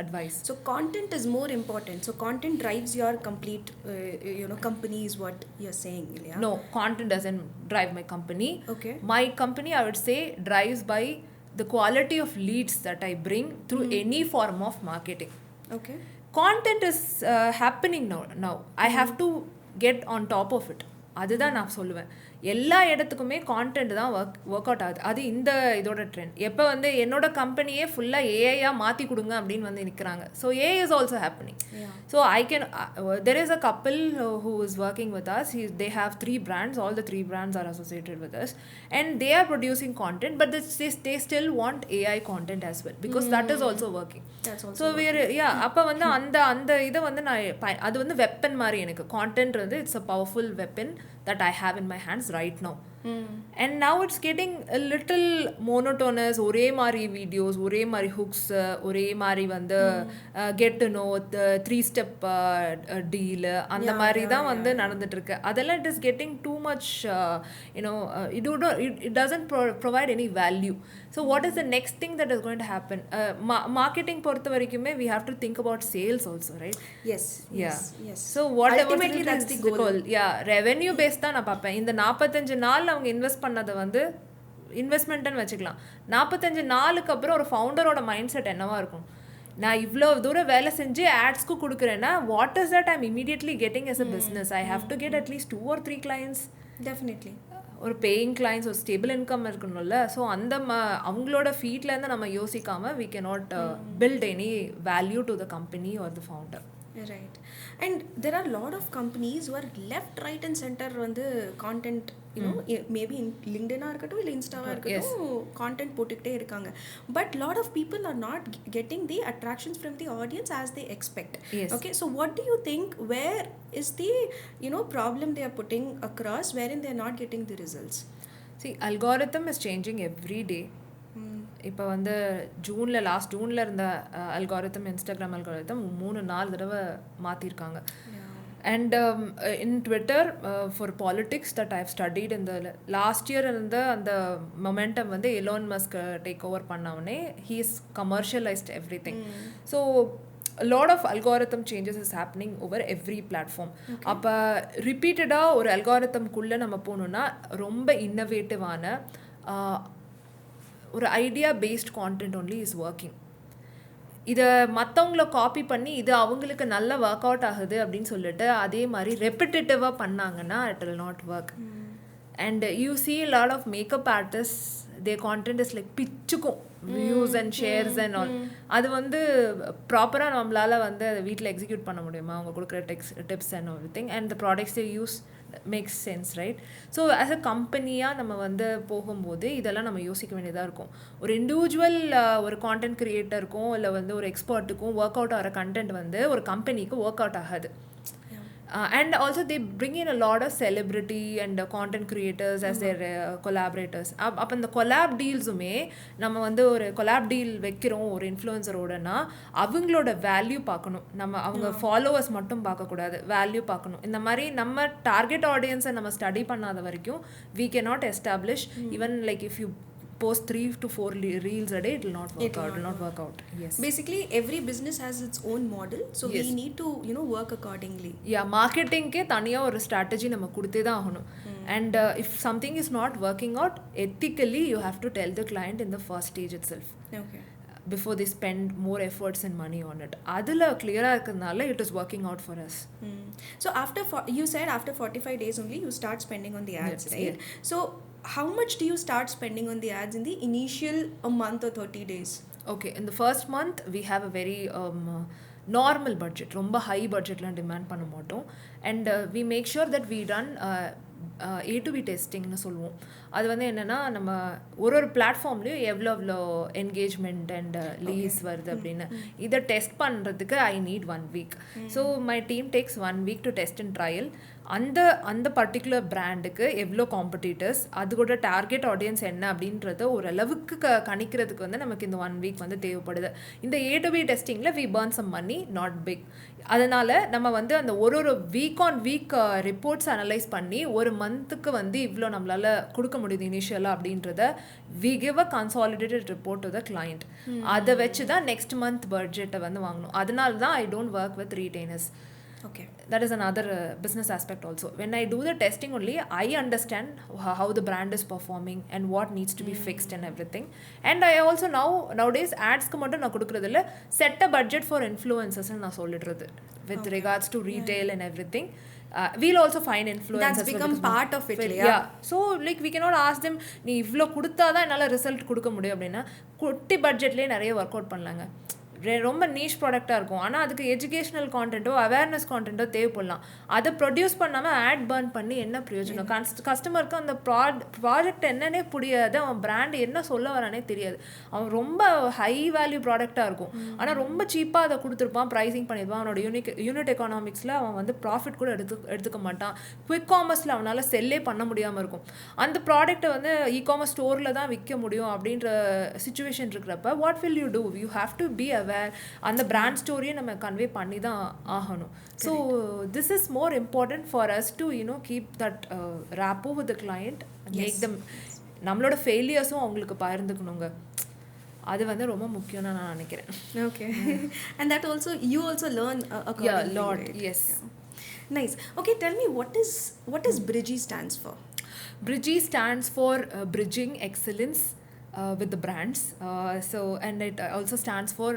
advice. So content is more important. So content drives your complete company is what you're saying, இல்லையா? No, content doesn't drive my company. Okay. My company, I would say, drives by the quality of leads that I bring through any form of marketing. Okay. Content is happening now. I have to get on top of it. அதுதான் நான் சொல்லுவேன். எல்லா இடத்துக்குமே content தான் work out ஆகுது. அது இந்த இதோட ட்ரெண்ட். எப்போ வந்து என்னோட கம்பெனியே ஃபுல்லாக ஏஐயாக மாற்றி கொடுங்க அப்படின்னு வந்து நிற்கிறாங்க. So AI is also happening. So I can there is a couple who is working with us. They have 3 brands. All the 3 brands are associated with us, and they are producing content, but they still want AI content as well, because that is also working. So we are அப்போ வந்து அந்த இதை வந்து நான் அது வந்து weapon மாதிரி. எனக்கு கான்டென்ட் வந்து it's a powerful weapon that I have in my hands right now. And now it's getting a little monotonous. ஒரே மாதிரி வீடியோஸ், ஒரே மாதிரி ஹுக்ஸ், ஒரே மாதிரி வந்து get to know three step deal, அந்த மாதிரி தான் வந்து நடந்துட்டு இருக்கு. அதெல்லாம் it is getting too much, you know, it doesn't provide any value. So what is the next thing that is going to happen? Marketing பொறுத்த வரைக்குமே we have to think about sales also, right? Yes. So whatever Ultimately that's the goal. Revenue base தான் நான் பார்ப்பேன். இந்த 45 நாள் அவங்க invest பண்ணதை வந்து இன்வெஸ்ட்மெண்ட்டுன்னு வச்சுக்கலாம். 45 நாளுக்கு அப்புறம் ஒரு ஃபவுண்டரோட மைண்ட் செட் என்னவா இருக்கும்? நான் இவ்வளோ தூரம் வேலை செஞ்சு ஆட்ஸ்க்கு கொடுக்குறேன்னா what is that I'm immediately getting as a business? I have to get at least 2 or 3 clients. Definitely. ஒரு பேயிங் கிளைண்ட்ஸ், ஒரு ஸ்டேபிள் இன்கம் இருக்கணும்ல. ஸோ அந்த அவங்களோட ஃபீட்லேருந்து நம்ம யோசிக்காமல் we cannot build any value to the company or the founder. Right. And there are a lot of companies who are left, right and center வந்து content, you know, maybe in LinkedIn இருக்கட்டும் இல்லை இன்ஸ்டாவாக இருக்கட்டும் content போட்டுக்கிட்டே இருக்காங்க. But lot of people are not getting the attractions from the audience as they expect. Yes. Okay, so what do you think, where is the, you know, problem they are putting across wherein they are not getting the results? See, algorithm is changing every day. இப்போ வந்து last ஜூனில் இருந்த algorithm, Instagram algorithm 3-4 தடவை மாற்றிருக்காங்க. And in Twitter for politics that I have studied இந்த last year இருந்த அந்த momentum வந்து Elon Musk take over பண்ணவுடனே he is commercialised everything. So lot of algorithm changes is happening over every platform. அப்போ ரிப்பீட்டடாக ஒரு அல்காரிதம்குள்ளே நம்ம போகணுன்னா ரொம்ப இன்னோவேட்டிவான ஒரு idea based content only is working. இதை மற்றவங்கள காப்பி பண்ணி இது அவங்களுக்கு நல்ல ஒர்க் அவுட் ஆகுது அப்படின்னு சொல்லிட்டு அதே மாதிரி ரெப்பிட்டேட்டிவாக பண்ணாங்கன்னா it will not work. And you see lot of makeup artist, their content is like பிச்சுக்கும் views and shares and all. அது வந்து ப்ராப்பராக நம்மளால் வந்து அதை வீட்டில் எக்ஸிக்யூட் பண்ண முடியுமா? அவங்க கொடுக்குற tips and every thing and the products they use makes sense, right? So as a கம்பெனியாக நம்ம வந்து போகும்போது இதெல்லாம் நம்ம யோசிக்க வேண்டியதாக இருக்கும். ஒரு இண்டிவிஜுவல் ஒரு கான்டென்ட் க்ரியேட்டருக்கும் இல்லை வந்து ஒரு எக்ஸ்பர்ட்டுக்கும் ஒர்க் அவுட் ஆகிற கண்டென்ட் வந்து ஒரு கம்பெனிக்கு ஒர்க் அவுட் ஆகாது. And also they bring in a lot of celebrity and content creators as their collaborators. அப்போ இந்த கொலாப் டீல்ஸுமே நம்ம வந்து ஒரு கொலாப் டீல் வைக்கிறோம் ஒரு இன்ஃப்ளூயன்சரோடனா அவங்களோட வேல்யூ பார்க்கணும். நம்ம அவங்க ஃபாலோவர்ஸ் மட்டும் பார்க்கக்கூடாது, வேல்யூ பார்க்கணும். இந்த மாதிரி நம்ம டார்கெட் ஆடியன்ஸை நம்ம ஸ்டடி பண்ணாத வரைக்கும் we cannot establish even like if you post 3 to 4 reels a day, it will not work out. Yes, basically every business has its own model, so we need to, you know, work accordingly. Marketing ke taniya or strategy நம்ம கொடுத்தே தான் ஆகணும். And if something is not working out ethically, you have to tell the client in the first stage itself. Okay, before they spend more efforts and money on it. adula clear ah irukadnala it is working out for us. So after you said after 45 days only you start spending on the ads, yes, right? So how much do you start spending on the ads in the initial a month or 30 days? Okay, in the first month we have a very normal budget, romba high budget la demand panna matom. And we make sure that we run A to B டெஸ்டிங்னு சொல்லுவோம். அது வந்து என்னென்னா நம்ம ஒரு பிளாட்ஃபார்ம்லேயும் எவ்வளோ engagement and lease வருது அப்படின்னு இதை டெஸ்ட் பண்ணுறதுக்கு I need 1 week. So my team takes 1 week to test and trial. அந்த பர்டிகுலர் பிராண்டுக்கு எவ்வளோ காம்படிட்டர்ஸ், அதோட டார்கெட் ஆடியன்ஸ் என்ன அப்படின்றத ஓரளவுக்கு கணிக்கிறதுக்கு வந்து நமக்கு இந்த 1 week வந்து தேவைப்படுது. இந்த A to B டெஸ்டிங்கில் we burn some money, not big. அதனால் நம்ம வந்து அந்த ஒரு week on week reports analyse பண்ணி ஒரு மந்த்துக்கு வந்து இவ்வளோ நம்மளால் கொடுக்க முடியுது இனிஷியலாக அப்படின்றத we give a consolidated report to the client. அதை வச்சு தான் நெக்ஸ்ட் மந்த் பட்ஜெட்டை வந்து வாங்கணும். அதனால தான் I don't work with retainers. Okay, that is another business aspect also. When I do the testing only, I understand how the brand is performing and what needs to be fixed and everything. And I also nowadays ads ku mattum na kudukradilla set a budget for influencers na sollidrathu with regards to retail and everything. We'll also find influencers. That's become part of it. Yeah. So like we cannot ask them நீ இவ்வளோ கொடுத்தா தான் என்னால் result கொடுக்க முடியும் அப்படின்னா குட்டி பட்ஜெட்லேயே நிறைய ஒர்க் அவுட் பண்ணலாங்க. ரொம்ப நீஷ் ப்ராடக்டாக இருக்கும். ஆனால் அதுக்கு எஜுகேஷனல் கான்டென்ட்டோ அவேர்னஸ் கான்டென்ட்டோ தேவைப்படலாம். அதை ப்ரொடியூஸ் பண்ணாமல் ஆட் பர்ன் பண்ணி என்ன பிரயோஜனம்? கஸ்டமருக்கு அந்த ப்ராடக்ட் என்னன்னே புரியாது, அவன் பிராண்ட் என்ன சொல்ல வரானே தெரியாது. அவன் ரொம்ப ஹை வேல்யூ ப்ராடக்டாக இருக்கும், ஆனால் ரொம்ப சீப்பாக அதை கொடுத்துருப்பான், ப்ரைஸிங் பண்ணியிருப்பான். அவனோட யூனிட் எக்கானாமிக்ஸில் அவன் வந்து ப்ராஃபிட் கூட எடுத்துக்க மாட்டான். குவிக் காமர்ஸில் அவனால் செல்லே பண்ண முடியாமல் இருக்கும். அந்த ப்ராடக்ட்டை வந்து இ-காமர்ஸ் ஸ்டோரில் தான் விற்க முடியும் அப்படின்ற சுச்சுவேஷன் இருக்கிறப்ப what will you do? You have to be aware. அந்த பிராண்ட் ஸ்டோரியை நம்ம கன்வே பண்ணி தான் ஆகணும். So this is more important for us to keep that rapport with the client, make them. நம்மளோட ஃபெயிலியர்ஸும் அவங்களுக்கு பகிர்ந்துக்கணுங்க. அது வந்து ரொம்ப முக்கியம்னு நான் நினைக்கிறேன். Okay. And that also you also learn lot. Yes. Nice. Okay, tell me what is Bridgie stands for? Bridgie stands for bridging excellence with the brands. And it also stands for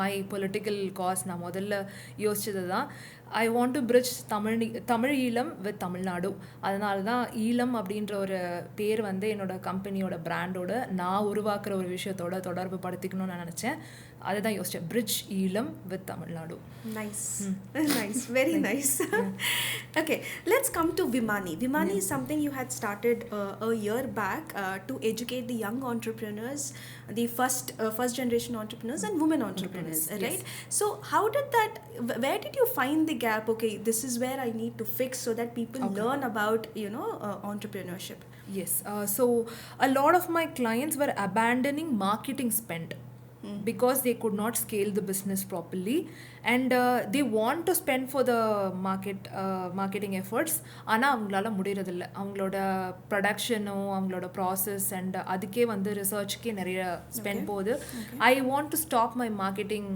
my political cause. நான் முதல்ல யோசிச்சது தான், I want to bridge Tamil Eelam with Tamil Nadu. அதனால தான் ஈழம் அப்படின்ற ஒரு பேர் வந்து என்னோட கம்பெனியோட பிராண்டோட நான் உருவாக்குற ஒரு விஷயத்தோட தொடர்பு படுத்திக்கணும்னு நான் நினச்சேன். அதை தான் யோசித்தேன், bridge Eelam with Tamil Nadu. Nice. Nice, very nice. Okay, let's come to Vimani. Vimani is something you had started a year back to educate the young entrepreneurs, the first generation entrepreneurs and women entrepreneurs, right? Yes. So how did that, where did you find the gap? Okay, this is where I need to fix so that people learn about entrepreneurship. Yes. So a lot of my clients were abandoning marketing spend because they could not scale the business properly, and they want to spend for the marketing efforts. ஆனால் அவங்களால முடியறதில்ல. அவங்களோட ப்ரொடக்ஷனும் அவங்களோட process and அதுக்கே வந்து ரிசர்ச்சுக்கே நிறைய spend போகுது. I want to stop my marketing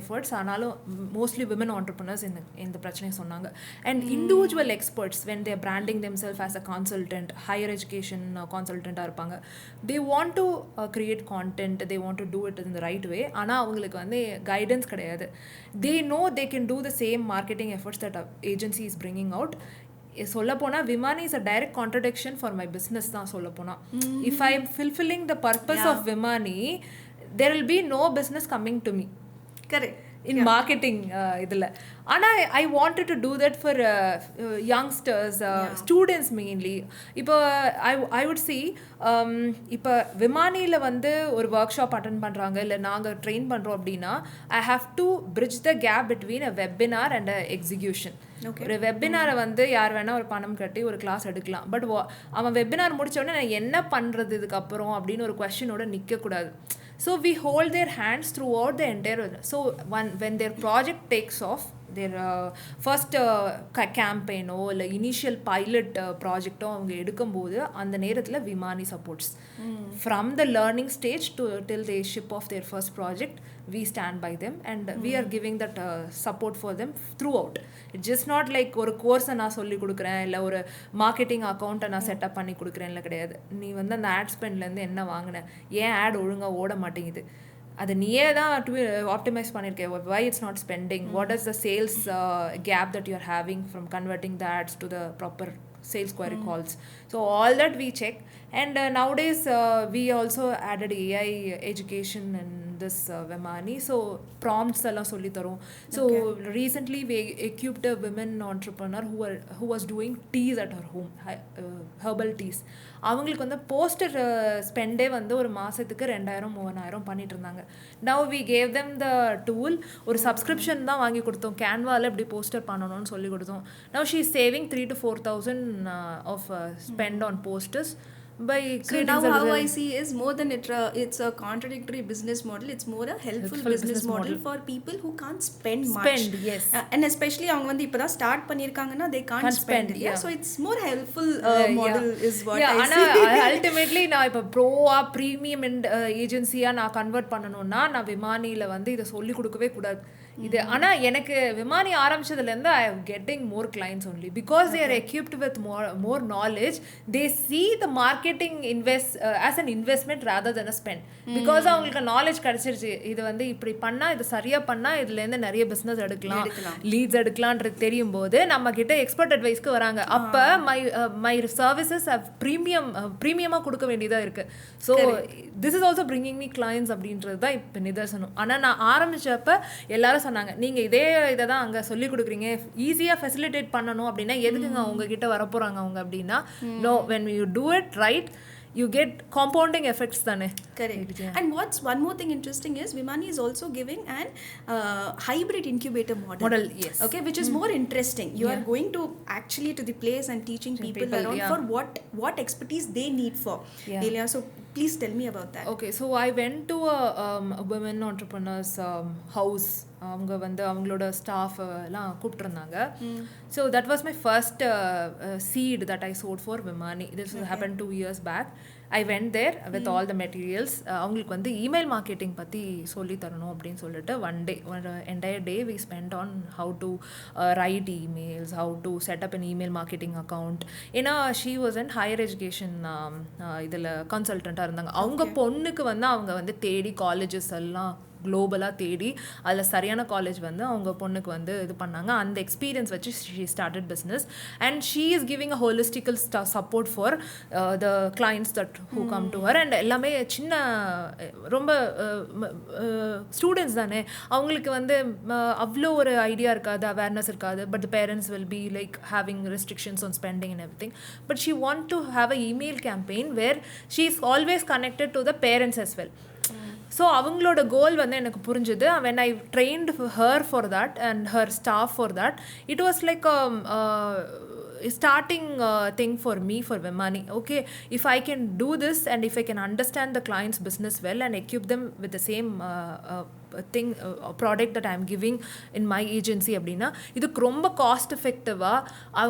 efforts. ஆனாலும் மோஸ்ட்லி விமன் ஆண்டர்ப்ரனர்ஸ் இந்த பிரச்சனையை சொன்னாங்க. And individual experts when their branding themself as a consultant, higher education கான்சல்டண்ட்டாக இருப்பாங்க. They want to create content, they want to do it in the right way. ஆனால் அவங்களுக்கு வந்து guidance கிடையாது. They know they can do the same marketing efforts that our agency is bringing out. சொல்லப்போனால் Vimani is a direct contradiction for my business தான் சொல்லப்போனால். If I am fulfilling the purpose of Vimani, there will be no business coming to me. Correct. In marketing இதில். ஆனால் I wanted to do that for youngsters, students mainly. இப்போ I would see இப்போ விமானியில் வந்து ஒரு work shop attend பண்ணுறாங்க, இல்லை நாங்கள் train பண்ணுறோம் அப்படின்னா I have to bridge the gap between a webinar and a execution. ஒரு வெபினாரை வந்து யார் வேணால் ஒரு பணம் கட்டி ஒரு கிளாஸ் எடுக்கலாம். பட் அவன் வெபினார் முடித்த உடனே நான் என்ன பண்ணுறது இதுக்கப்புறம் அப்படின்னு ஒரு கொஸ்டினோட நிற்கக்கூடாது. So we hold their hands throughout the entire. So when their project takes off, their first campaign இல்லை இனிஷியல் பைலட் ப்ராஜெக்டோ அவங்க எடுக்கும்போது அந்த நேரத்தில் Vimani supports. From the learning stage till they ship off their first project, we stand by them and we are giving that support for them throughout. It's just not like ஒரு கோர்ஸை நான் சொல்லி கொடுக்குறேன், இல்லை ஒரு மார்க்கெட்டிங் அக்கௌண்ட்டை நான் setup பண்ணி கொடுக்குறேன், இல்லை கிடையாது. நீ வந்து அந்த ஆட் ஸ்பெண்ட்லேருந்து என்ன வாங்கின, ஏன் ஆட் ஒழுங்காக ஓட மாட்டேங்குது, அதை நீயே தான் ஆப்டிமைஸ் பண்ணியிருக்கேன், why it's not spending, what is the sales gap that you are having from converting the ads to the proper sales query calls. So all that we check. And nowadays we also added AI education in this Vimani. So prompts எல்லாம் சொல்லி தரும். So recently we equipped a women entrepreneur who was doing teas at her home, herbal teas. அவங்களுக்கு வந்து poster ஸ்பெண்டே வந்து ஒரு மாதத்துக்கு 2000-3000 பண்ணிட்டு இருந்தாங்க. Now we gave them the tool. ஒரு சப்ஸ்கிரிப்ஷன் தான் வாங்கி கொடுத்தோம், கேன்வாவில் எப்படி போஸ்டர் பண்ணணும்னு சொல்லி கொடுத்தோம். Now she is saving 3,000 to 4,000 of spend on posters by creating. So now how I see is more than it's a contradictory business model, it's more a helpful business model for people who can't spend much. Yes. And especially அவங்க வந்து இப்போதான் start பண்ணியிருக்காங்கன்னா they can't spend. Yeah, so it's more helpful model is what I see. ஆனால் ultimately நான் இப்போ ப்ரோவாக premium ஏஜென்சியாக நான் convert பண்ணணும்னா நான் விமானியில் வந்து இதை சொல்லி கொடுக்கவே கூடாது. இது ஆனால் எனக்கு விமானி ஆரம்பிச்சதுலேருந்து ஐ am getting more clients only because they are equipped with more knowledge. They see the marketing as an investment rather than a spend because அவங்களுக்கு நாலேஜ் கிடச்சிருச்சு. இது வந்து இப்படி பண்ணால் இது சரியாக பண்ணால் இதுலேருந்து நிறைய பிஸ்னஸ் எடுக்கலாம், லீட்ஸ் எடுக்கலான்றது தெரியும் போது நம்ம கிட்ட எக்ஸ்பர்ட் அட்வைஸ்க்கு வராங்க. அப்போ மை சர்வீசஸ் ப்ரீமியமாக கொடுக்க வேண்டியதாக இருக்குது. So this is also bringing me clients அப்படின்றது தான் இப்போ நிதர்சனம். ஆனால் நான் ஆரம்பித்தப்போ எல்லாரும் சொன்னாங்க, நீங்கள் இதை தான் அங்கே சொல்லிக் கொடுக்குறீங்க, ஈஸியாக ஃபெசிலிட்டேட் பண்ணணும் அப்படின்னா எதுக்குங்க உங்ககிட்ட வரப்போகிறாங்க அவங்க அப்படின்னா, no, when you do it right you get compounding effects thane. Correct. Yeah. And what's one more thing interesting is Vimani is also giving an hybrid incubator model. Yes. Okay, which is more interesting. You are going to actually to the place and teaching people around for what expertise they need for. Yeah. So please tell me about that. Okay, so I went to a women entrepreneurs house. அவங்க வந்து அவங்களோட staff எல்லாம் கூப்பிட்டுருந்தாங்க. So that was my first seat that I shot for Vimani. This happen 2 years back. I went there with all the materials. அவங்களுக்கு வந்து email marketing பற்றி சொல்லி தரணும் அப்படின்னு சொல்லிட்டு ஒரு entire day we spend on how to write emails, how to set up an email marketing account. ஏன்னா she was and higher education இதில் கன்சல்டண்ட்டாக இருந்தாங்க. அவங்க பொண்ணுக்கு வந்து அவங்க வந்து தேடி காலேஜஸ் எல்லாம் குளோபலாக தேடி அதில் சரியான காலேஜ் வந்து அவங்க பொண்ணுக்கு வந்து இது பண்ணாங்க. அந்த எக்ஸ்பீரியன்ஸ் வச்சு she started business and she is giving a holistical support for the clients that who come to her. அண்ட் எல்லாமே சின்ன ரொம்ப ஸ்டூடெண்ட்ஸ் தானே, அவங்களுக்கு வந்து அவ்வளோ ஒரு ஐடியா இருக்காது, அவேர்னஸ் இருக்காது. But the parents will be like having restrictions on spending and everything. But she want to have a email campaign where she is always connected to the parents as well. So அவங்களோட goal வந்து எனக்கு புரிஞ்சுது. when I trained her for that and her staff for that, it was like a starting thing for me for Vimani. Okay, if I can do this and if I can understand the client's business well and equip them with the same product that I am giving in my agency அப்படின்னா இதுக்கு ரொம்ப cost எஃபெக்டிவாக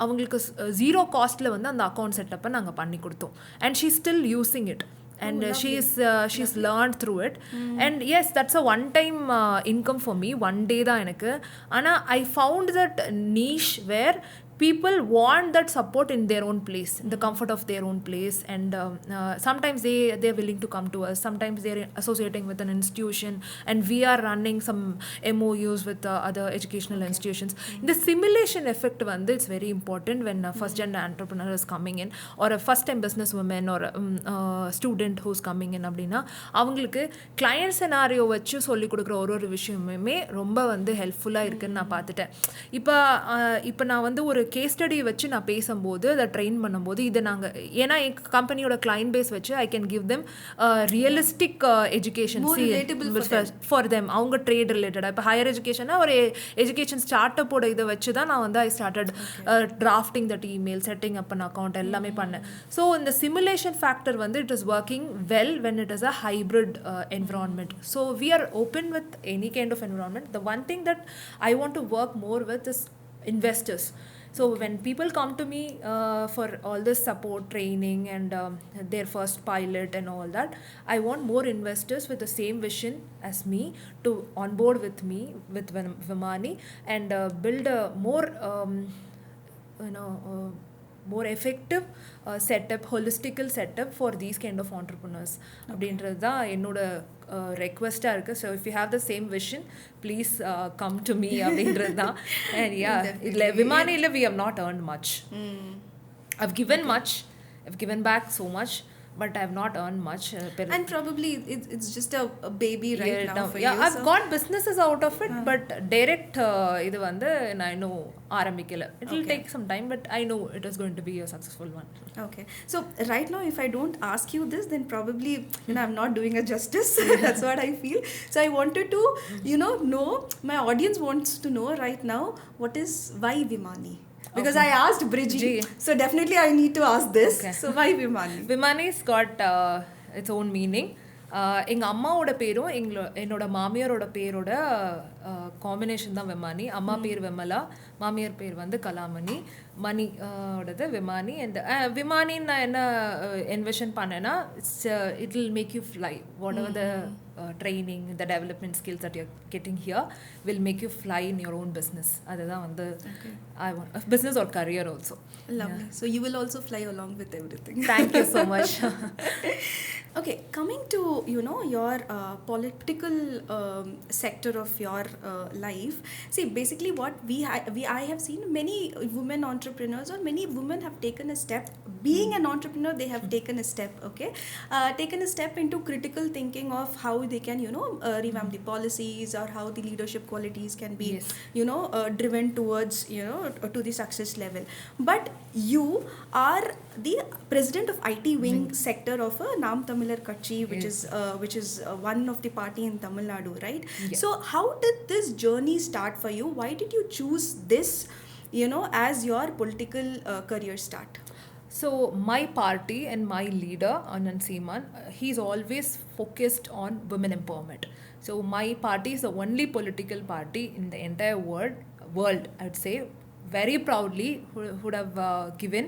அவங்களுக்கு 0 காஸ்ட்டில் வந்து அந்த account செட்டப்பை நாங்கள் பண்ணி கொடுத்தோம். And she still using it. And she's learned through it. And yes, that's a one time income for me, one day da enakku. Ana I found that niche where people want that support in their own place, in the comfort of their own place. And sometimes they're willing to come to us, sometimes they're associating with an institution and we are running some MOUs with other educational institutions. The simulation effect வந்து it's very important when a first gen entrepreneur is coming in or a first time business woman or a student who's coming in அப்படின்னா அவங்களுக்கு client scenario வச்சு சொல்லி கொடுக்குற ஒரு விஷயமுமே ரொம்ப வந்து ஹெல்ப்ஃபுல்லாக இருக்குன்னு நான் பார்த்துட்டேன். இப்போ நான் வந்து ஒரு கேஸ் ஸ்டடி வச்சு நான் பேசும்போது அதை ட்ரெயின் பண்ணும்போது இதை நாங்கள் ஏன்னா எங்கள் கம்பெனியோட கிளைண்ட் பேஸ் வச்சு I can give them realistic education for them. அவங்க ட்ரேட் ரிலேட்டடாக இப்போ ஹையர் எஜுகேஷனாக ஒரு எஜுகேஷன் ஸ்டார்ட் அப்போட இதை வச்சு தான் நான் வந்து I started drafting that email, setting up an account எல்லாமே பண்ணேன். ஸோ இந்த சிமுலேஷன் ஃபேக்டர் வந்து it is working well when it is a hybrid environment. So we are open with any kind of environment. The one thing that I want to work more with is investors. So when people come to me for all this support training and their first pilot and all that, I want more investors with the same vision as me to onboard with me with Vimani and build a more more effective setup, holistical setup for these kind of entrepreneurs. அப்படின்றது தான் என்னோட ரெக்வெஸ்ட்டாக இருக்குது. So if you have the same vision please come to me அப்படின்றது தான். And yeah இதில் விமானியில் we have not earned much. I've given much, I've given back so much, but I have not earned much. And probably it's just a baby right now for yeah, you. I've got businesses out of it, but direct இது வந்து நான் இன்னும் ஆரம்பிக்கல. It will take some time, but I know it is going to be a successful one. Okay. So right now, if I don't ask you this, then probably I'm not doing a justice. That's what I feel. So I wanted to know my audience wants to know right now why Vimani. Because I asked Bridgie, so definitely I need to ask this. Okay. So why Vimani? Vimani's got its own meaning. எங்கள் அம்மாவோட பேரும் என்னோட மாமியாரோட பேரோட combination தான் விமானி. அம்மா பேர் விமலா, மாமியார் பேர் வந்து கலாமணி. மணி ஓடது விமானி அண்ட் விமானின்னு நான் என்ன என்விஷன் பண்ணேன்னா it will make you fly whatever the training, the development skills that you're getting here will make you fly in your own business. அதுதான் வந்து I want a business or career also. Lovely. So you will also fly along with everything. Thank you so much. Okay, coming to your political sector of your life. See, basically what I have seen many women entrepreneurs, or many women have taken a step. Being an entrepreneur, they have taken a step. Okay, taken a step into critical thinking of how they can revamp the policies, or how the leadership qualities can be Yes. driven towards to the success level. But you are the president of IT wing sector of a Naam Tamilar Katchi, which is one of the party in Tamil Nadu, right? Yeah. So how did this journey start for you? Why did you choose this as your political career start? So my party and my leader Anand Seeman, he's always focused on women empowerment. So my party is the only political party in the entire world, I'd say, very proudly would have given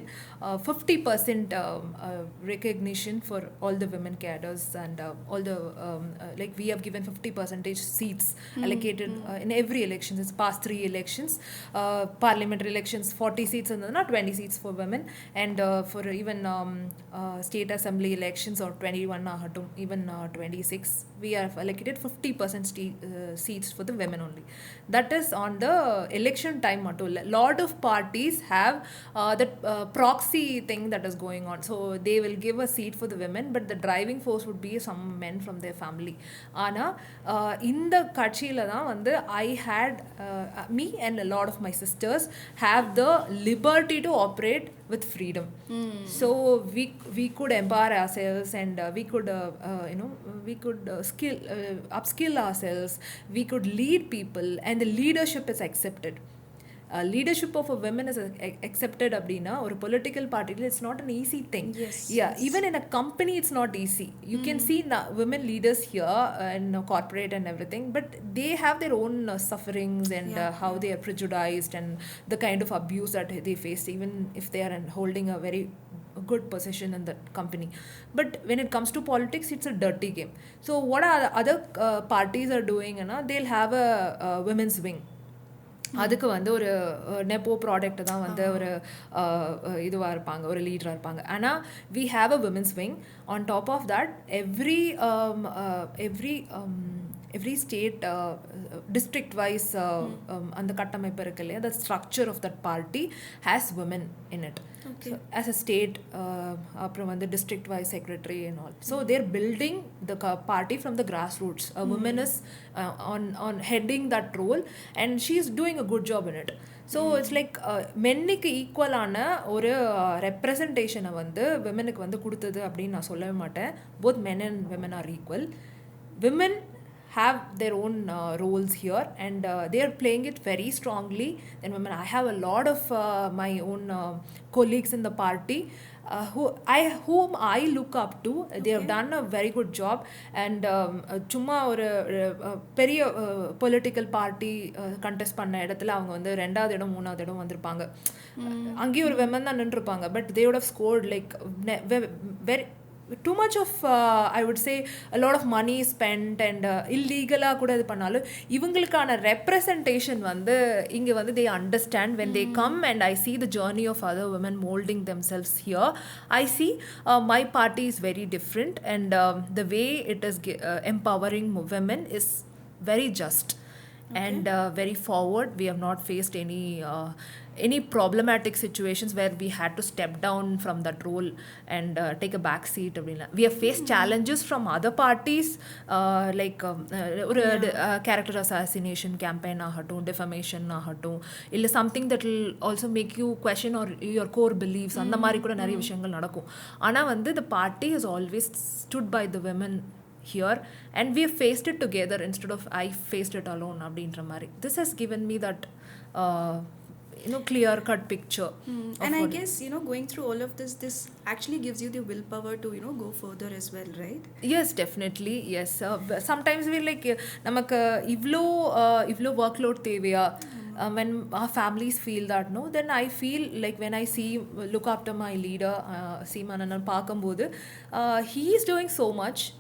50% recognition for all the women cadres, and all the like we have given 50% seats allocated in every elections. It's past 3 elections, parliamentary elections 40 seats and not 20 seats for women, and for even state assembly elections or 21 even 26 we have allocated 50% seats for the women only. That is on the election time mattum. Lot of parties have that proxy thing that is going on, so they will give a seat for the women, but the driving force would be some men from their family. Ana இந்த கட்சியில தான் வந்து I had me and a lot of my sisters have the liberty to operate with freedom. So we could empower ourselves, and we could upskill ourselves. We could lead people, and the leadership is accepted. Leadership of a women is accepted அப்படின்னா ஒரு political party, it's not an easy thing. Even in a company it's not easy. You can see women leaders here in corporate and everything, but they have their own sufferings, and how they are prejudiced, and the kind of abuse that they face, even if they are holding a very good position in the company. But when it comes to politics, it's a dirty game. So what are the other parties are doing, they'll have a women's wing. அதுக்கு வந்து ஒரு nepo product தான் வந்து ஒரு இதுவாக இருப்பாங்க, ஒரு லீடராக இருப்பாங்க. ஆனால் we have a women's wing. On top of that, every state district wise அந்த கட்டமைப்பு இருக்கு இல்லையா, the structure of that party has women in it. So, as a state அப்புறம் வந்து district wise secretary and all, so they're building the party from the grassroots. A woman is on heading that role, and she's doing a good job in it. So it's like மென்னுக்கு ஈக்குவலான ஒரு ரெப்ரசன்டேஷனை வந்து விமனுக்கு வந்து கொடுத்தது அப்படின்னு நான் சொல்லவே மாட்டேன். both men and women are equal. Women have their own roles here, and they are playing it very strongly than women. I have a lot of my own colleagues in the party whom I look up to. They have done a very good job, and சும்மா ஒரு பெரிய political party contest பண்ண இடத்துல அவங்க வந்து 2வது இடம் 3வது இடம் வந்திருப்பாங்க. அங்கேயும் ஒரு விமன் தான் நின்றுருப்பாங்க, but they would have scored like very too much of I would say a lot of money spent, and illegally கூட இது பண்ணாலும் இவங்களுக்கான ரெப்ரசன்டேஷன் வந்து இங்கே வந்து they understand when they come, and I see the journey of other women molding themselves here. I see my party is very different, and the way it is empowering women is very just. And very forward. We have not faced any problematic situations where we had to step down from that role and take a back seat. We have faced challenges from other parties, like character assassination campaign ஆகட்டும், defamation ஆகட்டும், இல்லை something that will also make you question or your core beliefs. அந்த மாதிரி கூட நிறைய விஷயங்கள் நடக்கும். ஆனால் வந்து the party has always stood by the women here, and we have faced it together instead of I faced it alone அப்படின்ற மாதிரி. This has given me that clear cut picture. And I guess going through all of this actually gives you the willpower to go further as well, right? Yes, definitely. Yes, sometimes we like நமக்கு இவ்வளோ workload தேவையா, when our families feel that, no, then I feel like when I look after my leader, Seemanan Pakambodhu, he is doing so much.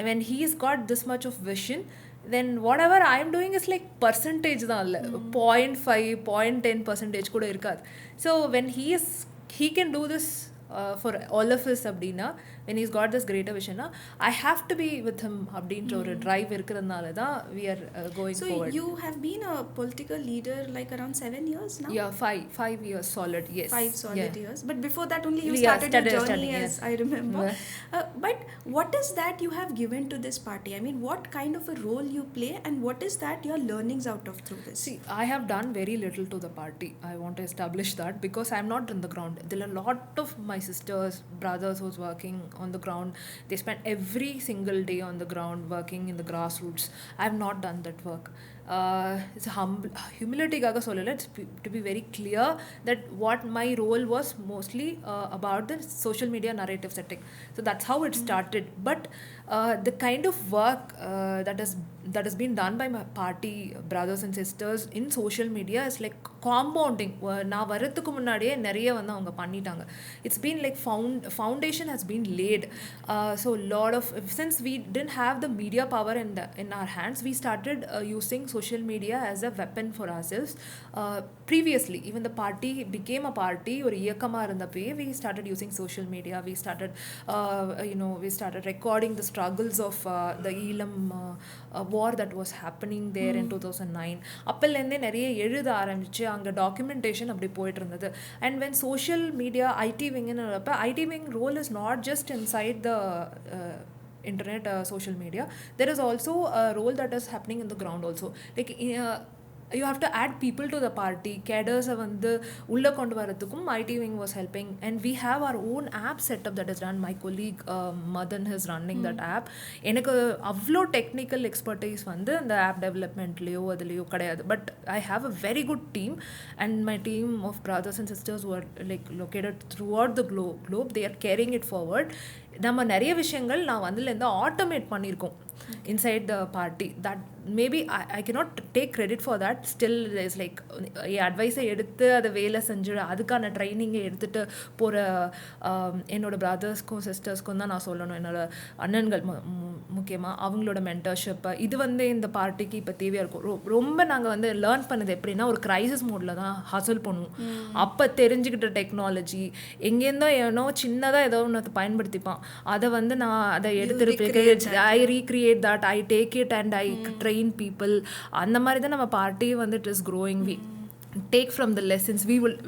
When he's got this much of vision, then whatever I am doing is like percentage தான் இல்லை, 0.5 0.10% கூட இருக்காது. So when he can do this for all of us அப்படின்னா, when he's got this greater vision, I have to be with him அப்படின்ற ஒரு drive இருக்கிறதுனால தான் we are going forward. So you have been a political leader like around 7 years now? Yeah, 5 years solid, yes. 5 solid years. But before that only you Yeah, started your journey, studying, as yes. I remember. Yeah. But what is that you have given to this party? I mean, what kind of a role you play, and what is that your learnings out of through this? See, I have done very little to the party. I want to establish that because I'm not in the ground. There are a lot of my sisters, brothers who's working on the ground. They spend every single day on the ground working in the grassroots. I have not done that work. It's humility kaga sollala, to be very clear that what my role was mostly about the social media narrative setting. So that's how it started. But the kind of work that has been done by my party brothers and sisters in social media is like compounding. நான் வரதுக்கு முன்னாடியே நிறைய வந்து அவங்க பண்ணிட்டாங்க. It's been like foundation has been laid. So lot of, since we didn't have the media power in our hands, we started using social media as a weapon for ourselves. Previously, even the party became a party, ஒரு இயக்கமா இருந்தப்பே we started using social media. We started recording the struggles of the Elam war that was happening there in 2009. அப்பல்லேருந்தே நிறைய எழுத ஆரம்பிச்சு அங்கே documentation அப்படி போயிட்டு இருந்தது. And when social media IT wingன்னு IT wing role is not just inside the internet, social media. There is also a role that is happening in the ground also. Like you have to add people to the party. Cadres வந்து உள்ள கொண்டு வரதுக்கும் IT wing was helping, and we have our own app setup that is run. My colleague Madan is running that app. எனக்கு அவ்வளோ technical expertise வந்து அந்த app டெவலப்மெண்ட்லேயோ அதுலேயோ கிடையாது. But I have a very good team, and my team of brothers and sisters who are like located throughout the globe, they are carrying it forward. நம்ம நிறைய விஷயங்கள் நான் வந்துலேருந்து automate பண்ணியிருக்கோம் inside the party. That maybe I cannot take credit for that. Still there's like advice எடுத்து அதை வேலை செஞ்சு அதுக்கான ட்ரைனிங்கை எடுத்துகிட்டு போகிற என்னோட பிரதர்ஸ்க்கும் சிஸ்டர்ஸ்க்கும் தான் நான் சொல்லணும். என்னோட அண்ணன்கள் முக்கியமாக அவங்களோட மென்டர்ஷிப் இது வந்து இந்த பார்ட்டிக்கு இப்போ தேவையாக இருக்கும். ரொம்ப நாங்கள் வந்து லேர்ன் பண்ணது எப்படின்னா, ஒரு கிரைசிஸ் மோடில் தான் ஹசல் பண்ணுவோம். அப்போ தெரிஞ்சுக்கிட்ட டெக்னாலஜி எங்கேருந்தோ ஏனோ சின்னதாக ஏதோ ஒன்று பயன்படுத்திப்பான், அதை வந்து நான் அதை எடுத்துகிட்டு I recreate that, I take it and I train people. அந்த மாதிரி தான் நம்ம பார்ட்டி வந்து it is growing. We take from the lessons.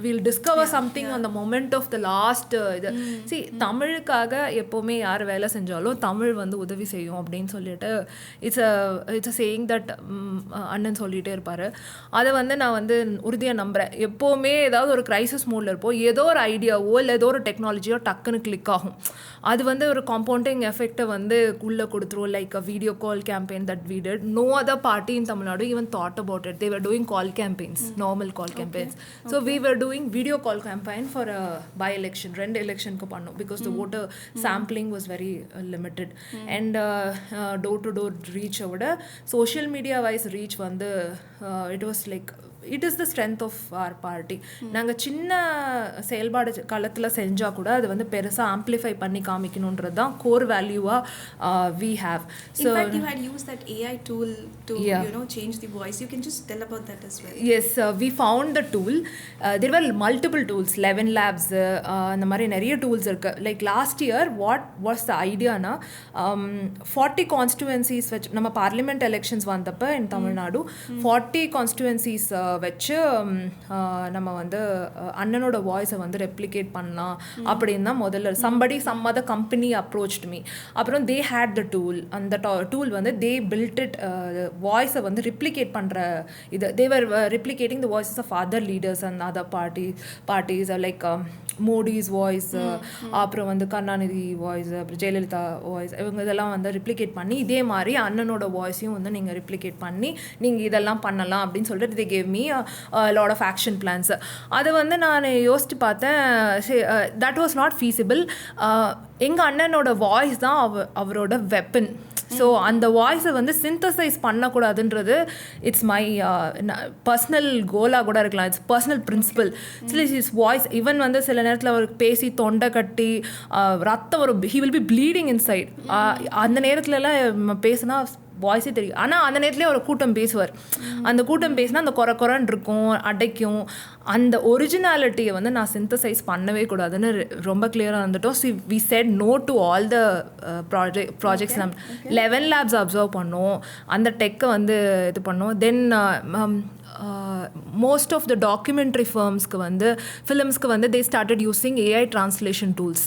We'll discover something on the moment of the last see, தமிழுக்காக எப்போவுமே யார் வேலை செஞ்சாலும் தமிழ் வந்து உதவி செய்யும் அப்படின்னு சொல்லிட்டு இட்ஸ் a saying that அண்ணன் சொல்லிகிட்டே இருப்பார். அதை வந்து நான் வந்து உறுதியாக நம்புகிறேன். எப்போவுமே ஏதாவது ஒரு கிரைசிஸ் மோடில் இருப்போம், ஏதோ ஒரு ஐடியாவோ இல்லை ஏதோ ஒரு டெக்னாலஜியோ டக்குன்னு கிளிக் ஆகும். அது வந்து ஒரு காம்பவுண்டிங் எஃபெக்டை வந்து உள்ளே கொடுத்துருவோம். Like a video call campaign that we did. No other party in Tamil Nadu even thought about it. They were doing call campaigns, normal call campaigns. So we were doing video call campaign for a by-election, ரெண்டு எலெக்ஷனுக்கு பண்ணோம், because the voter sampling was very limited. And door to door reach விட social media wise reach வந்து it was like it is the strength of our party. நாங்கள் சின்ன செயல்பாடு காலத்தில் செஞ்சால் கூட அது வந்து பெருசாக ஆம்ப்ளிஃபை பண்ணி காமிக்கணுன்றது தான் கோர் வேல்யூவாக we have. So in fact you had used that AI tool to change the voice. You can just tell about that as well. Yes, we found the tool. There were multiple tools, 11 labs, அந்த மாதிரி நிறைய tools இருக்குது. Like last year what was the ஐடியானா, 40 constituencies வச்சு நம்ம parliament elections வந்தப்போ இன் Tamil Nadu 40 constituencies வச்சு நம்ம வந்து அண்ணனோட வாய்ஸை வந்து ரெப்ளிகேட் பண்ணலாம் அப்படின்னு தான் முதல்ல some other company approached me. அப்புறம் they had the tool. அந்த tool வந்து they built it, வாய்ஸை வந்து ரிப்ளிகேட் பண்ணுற இது. they were replicating the voices of other leaders and other parties like Modi's voice, அப்புறம் வந்து கருணாநிதி வாய்ஸ், அப்புறம் ஜெயலலிதா வாய்ஸ், இவங்க இதெல்லாம் வந்து ரிப்ளிகேட் பண்ணி இதே மாதிரி அண்ணனோட வாய்ஸையும் வந்து நீங்கள் ரிப்ளிகேட் பண்ணி நீங்கள் இதெல்லாம் பண்ணலாம் அப்படின்னு சொல்லிட்டு they gave me a lot of action plans. அதை வந்து நான் யோசித்து பார்த்தேன், that was not feasible. எங்கள் அண்ணனோட வாய்ஸ் தான் அவரோட வெப்பன். ஸோ அந்த வாய்ஸை வந்து சிந்தசைஸ் பண்ணக்கூடாதுன்றது இட்ஸ் மை பர்சனல் கோலாக கூட இருக்கலாம். It's personal principle. Is voice even வந்து சில நேரத்தில் அவருக்கு பேசி தொண்டை கட்டி ரத்தம் ஒரு he will be bleeding inside. அந்த நேரத்துலலாம் பேசுனா வாய்ஸே தெரியும். ஆனால் அந்த நேரத்துலேயே ஒரு கூட்டம் பேசுவார். அந்த கூட்டம் பேசினா அந்த குறைன்னு இருக்கும், அடைக்கும். அந்த ஒரிஜினாலிட்டியை வந்து நான் சிந்தசைஸ் பண்ணவே கூடாதுன்னு ரொம்ப கிளியராக இருந்துட்டோம். So we said no to all the projects. நம்ம 11 லேப்ஸ் அப்சர்வ் பண்ணோம், அந்த டெக்கை வந்து இது பண்ணோம். தென் most of the documentary filmsக்கு வந்து filmsக்கு வந்து they started using AI translation tools.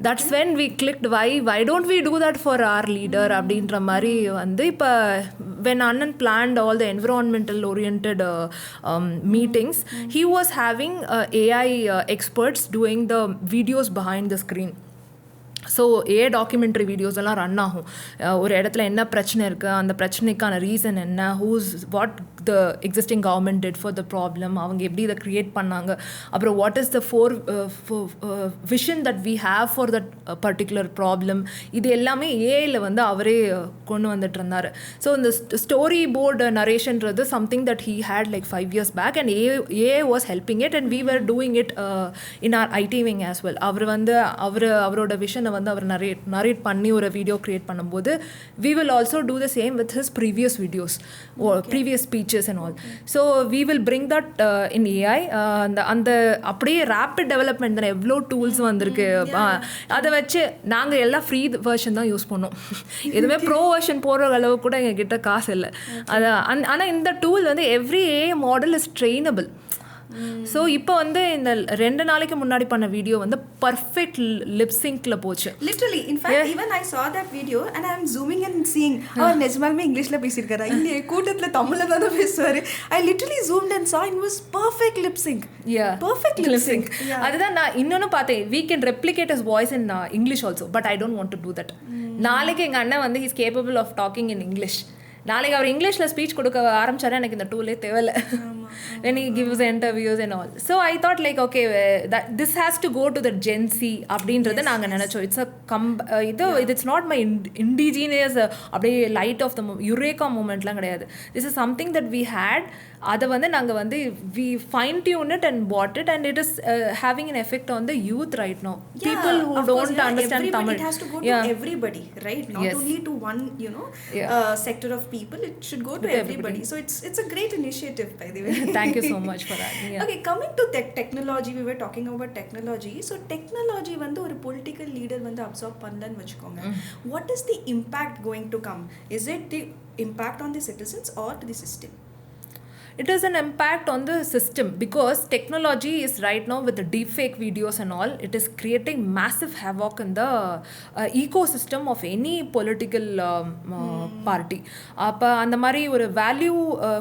That's when we clicked why don't we do that for our leader அப்படின்ற மாதிரி வந்து இப்போ when Anand planned all the environmental oriented meetings, he was having AI experts doing the videos behind the screen. So documentary videos எல்லாம் run ஆகும். ஒரு இடத்துல என்ன பிரச்சனை இருக்குது, அந்த பிரச்சனைக்கான ரீசன் என்ன, whose what the existing government did for the problem, அவங்க எப்படி இதை க்ரியேட் பண்ணாங்க, அப்புறம் what is the vision that we have for that particular problem. இது எல்லாமே ஏஐயில் வந்து அவரே கொண்டு வந்துட்டு இருந்தார். ஸோ இந்த ஸ்டோரி போர்டு நரேஷன்றது something that he had like 5 years back and AI was helping it and we were doing it in our IT wing as well. அவர் வந்து அவரோட விஷனை வந்து அவர் நரேட் பண்ணி ஒரு வீடியோ கிரியேட் பண்ணும்போது we will also do the same with his previous videos or previous speeches and all. So we will bring that in AI. அந்த அப்படியே ரேப்பிட் டெவலப்மெண்ட் தானே, எவ்வளோ டூல்ஸ் வந்திருக்கு. அதை வச்சு நாங்கள் எல்லாம் ஃப்ரீ வெர்ஷன் தான் யூஸ் பண்ணோம். எதுவுமே ப்ரோ வெர்ஷன் போடுற அளவு கூட எங்ககிட்ட காசு இல்லை. அது ஆனால் இந்த டூல் வந்து every AI model is trainable. So இப்போ வந்து இந்த 2 நாளைக்கு முன்னாடி பண்ண வீடியோ வந்து பர்ஃபெக்ட் லிப்சிங்க்ல போச்சு. Literally in fact even I saw that video and I am zooming and seeing அவர் நிஜமாலுமே இங்கிலீஷ்ல பேசியிருக்காரு, இந்த கூட்டத்தில் தமிழில் தான் பேசுவார். I literally zoomed and saw it was perfect lip sync. Yeah, perfect lip sync. அதுதான் நான் இன்னொன்று பார்த்தேன், we can replicate his voice in English also, but I don't want to do that. நாளைக்கு எங்கள் அண்ணன் வந்து he is capable of talking in English. நாளைக்கு அவர் இங்கிலீஷில் ஸ்பீச் கொடுக்க ஆரம்பிச்சாரு, எனக்கு இந்த டூலே தேவையில்லை. when he gives interviews and all. So I thought like okay, that this has to go to the Gen Z அப்படின்றத நாங்கள் நினச்சோம். It's it's not my indigenous அப்படியே லைட் ஆஃப் த யுரேகா மூமெண்ட்லாம் கிடையாது. This is something that we had. அதை வந்து நாங்கள் வந்து we fine tune it and bought it and it is having an effect on the youth right now. People who don't understand Tamil. It has to go to everybody, right? Not only to one, sector of people. It should go to everybody. So it's a great initiative, by the way. Thank you so much for that. Okay, coming to technology, we were talking about technology. So technology வந்து ஒரு political leader வந்து absorb பண்ணலன்னு வச்சுக்கோங்க. What is the impact going to come? Is it the impact on the citizens or to the system? It is an impact on the system because technology is right now with the deepfake videos and all, it is creating massive havoc in the ecosystem of any political party. அப்போ அந்த மாதிரி ஒரு value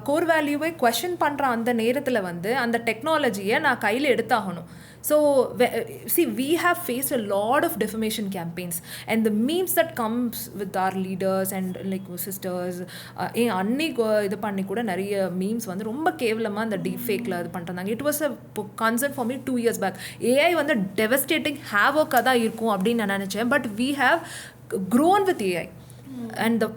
core வேல்யூவை question பண்ணுற அந்த நேரத்தில் வந்து அந்த டெக்னாலஜியை நான் கையில் எடுத்தாகணும். So see, we have faced a lot of defamation campaigns and the memes that comes with our leaders and like sisters அன்னைக்கு இது பண்ணி கூட நிறைய மீம்ஸ் வந்து ரொம்ப கேவலமாக அந்த டீஃபேக்கில் இது பண்ணுறாங்க. It was a concern for me 2 years back. AI வந்து டெவஸ்டேட்டிங் ஹேவோக்காக தான் இருக்கும் அப்படின்னு நான் நினச்சேன். But we have grown with AI. And the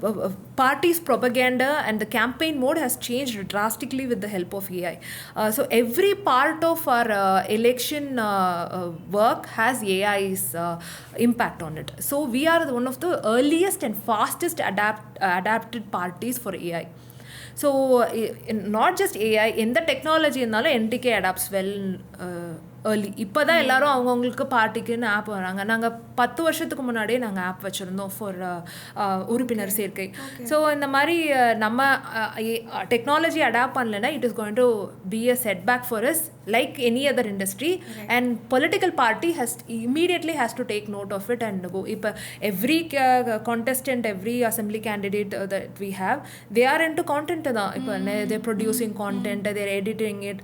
party's propaganda and the campaign mode has changed drastically with the help of AI. So every part of our election work has AI's impact on it. So we are one of the earliest and fastest adapted parties for AI. So not just AI, எந்த technology இருந்தாலும் NTK adapts well early. இப்போ தான் எல்லோரும் அவங்கவுங்களுக்கு பார்ட்டிக்குன்னு app வராங்க. நாங்கள் 10 வருஷத்துக்கு முன்னாடியே நாங்கள் ஆப் வச்சுருந்தோம் ஃபார் உறுப்பினர் சேர்க்கை. ஸோ இந்த மாதிரி நம்ம டெக்னாலஜி அடாப்ட் பண்ணலைன்னா it is going to be a setback for us like any other industry. And political party immediately has to take note of it and go. இப்போ every contestant, every assembly candidate that we have, they are into content தான். இப்போ they're producing content, they're editing it,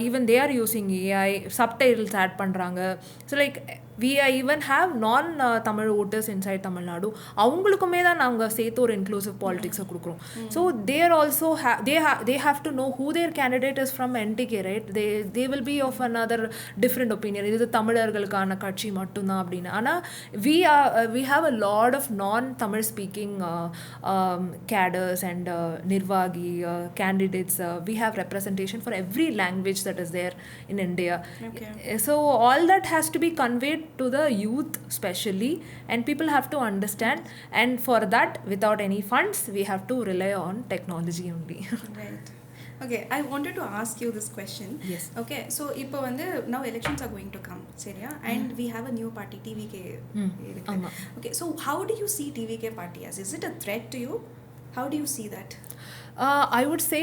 even they are using AI, subtitles add பண்ணுறாங்க. So like we even have non-Tamil voters inside Tamil Nadu. அவங்களுக்குமே தான் நாங்கள் சேர்த்து ஒரு inclusive பாலிடிக்ஸை கொடுக்குறோம். So there also they have to know who their candidate is from NTK, right? They will be of another different opinion. இது தமிழர்களுக்கான கட்சி மட்டும்தான் அப்படின்னு. ஆனால் we have a lot of non-Tamil speaking cadres and nirvagi candidates. We have representation for every language that is there in India. Okay. So all that has to be conveyed to the youth especially, and people have to understand, and for that without any funds we have to rely on technology only. Right. Okay, I wanted to ask you this question. Yes. Okay, so இப்போ வந்து now elections are going to come, சரியா? And we have a new party, TVK. ஆமா. Okay, so how do you see TVK party as? Is it a threat to you? How do you see that? I would say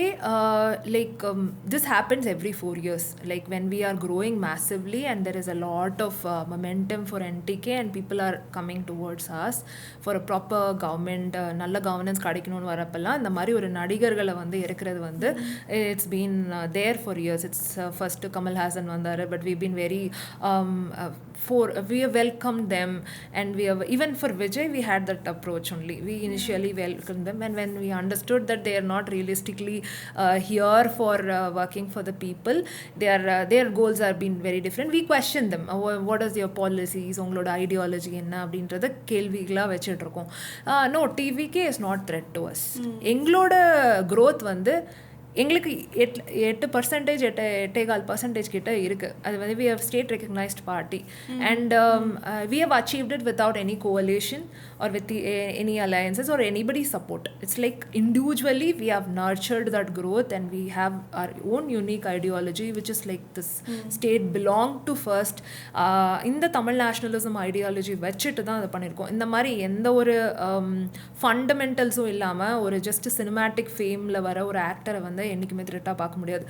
this happens every 4 years, like when we are growing massively and there is a lot of momentum for NTK and people are coming towards us for a proper government, நல்ல governance கிடைக்கணும்னு வரப்பெல்லாம் இந்த மாதிரி ஒரு நடிகர்களை வந்து இருக்கிறது வந்து it's been there for years. It's first Kamal Hassan வந்தாரு, but we've been very we have welcomed them, and we have, even for Vijay we had that approach only. We initially welcomed them, and when we understood that they are not realistically here for working for the people, their goals are been very different, we question them. What is your policies, உங்களோட ideology என்ன அப்படின்றத கேள்விகளாக வச்சுட்டு இருக்கோம். No, TVK is not threat to us. எங்களோட growth வந்து எங்களுக்கு 8% 8.5% கிட்ட இருக்குது. அது வந்து we have state recognized party, and we have achieved it without any coalition or with any alliances or anybody's support. It's like individually we have nurtured that growth, and we have our own unique ideology, which is like this state belong to first. இந்த Tamil nationalism ideology வச்சுட்டு தான் அதை பண்ணியிருக்கோம். இந்த மாதிரி எந்த ஒரு ஃபண்டமெண்டல்ஸும் இல்லாமல் ஒரு ஜஸ்ட் சினிமேட்டிக் ஃபேமில் வர ஒரு ஆக்டரை வந்து என்றைக்குமே த்ரெட்டாக பார்க்க முடியாது.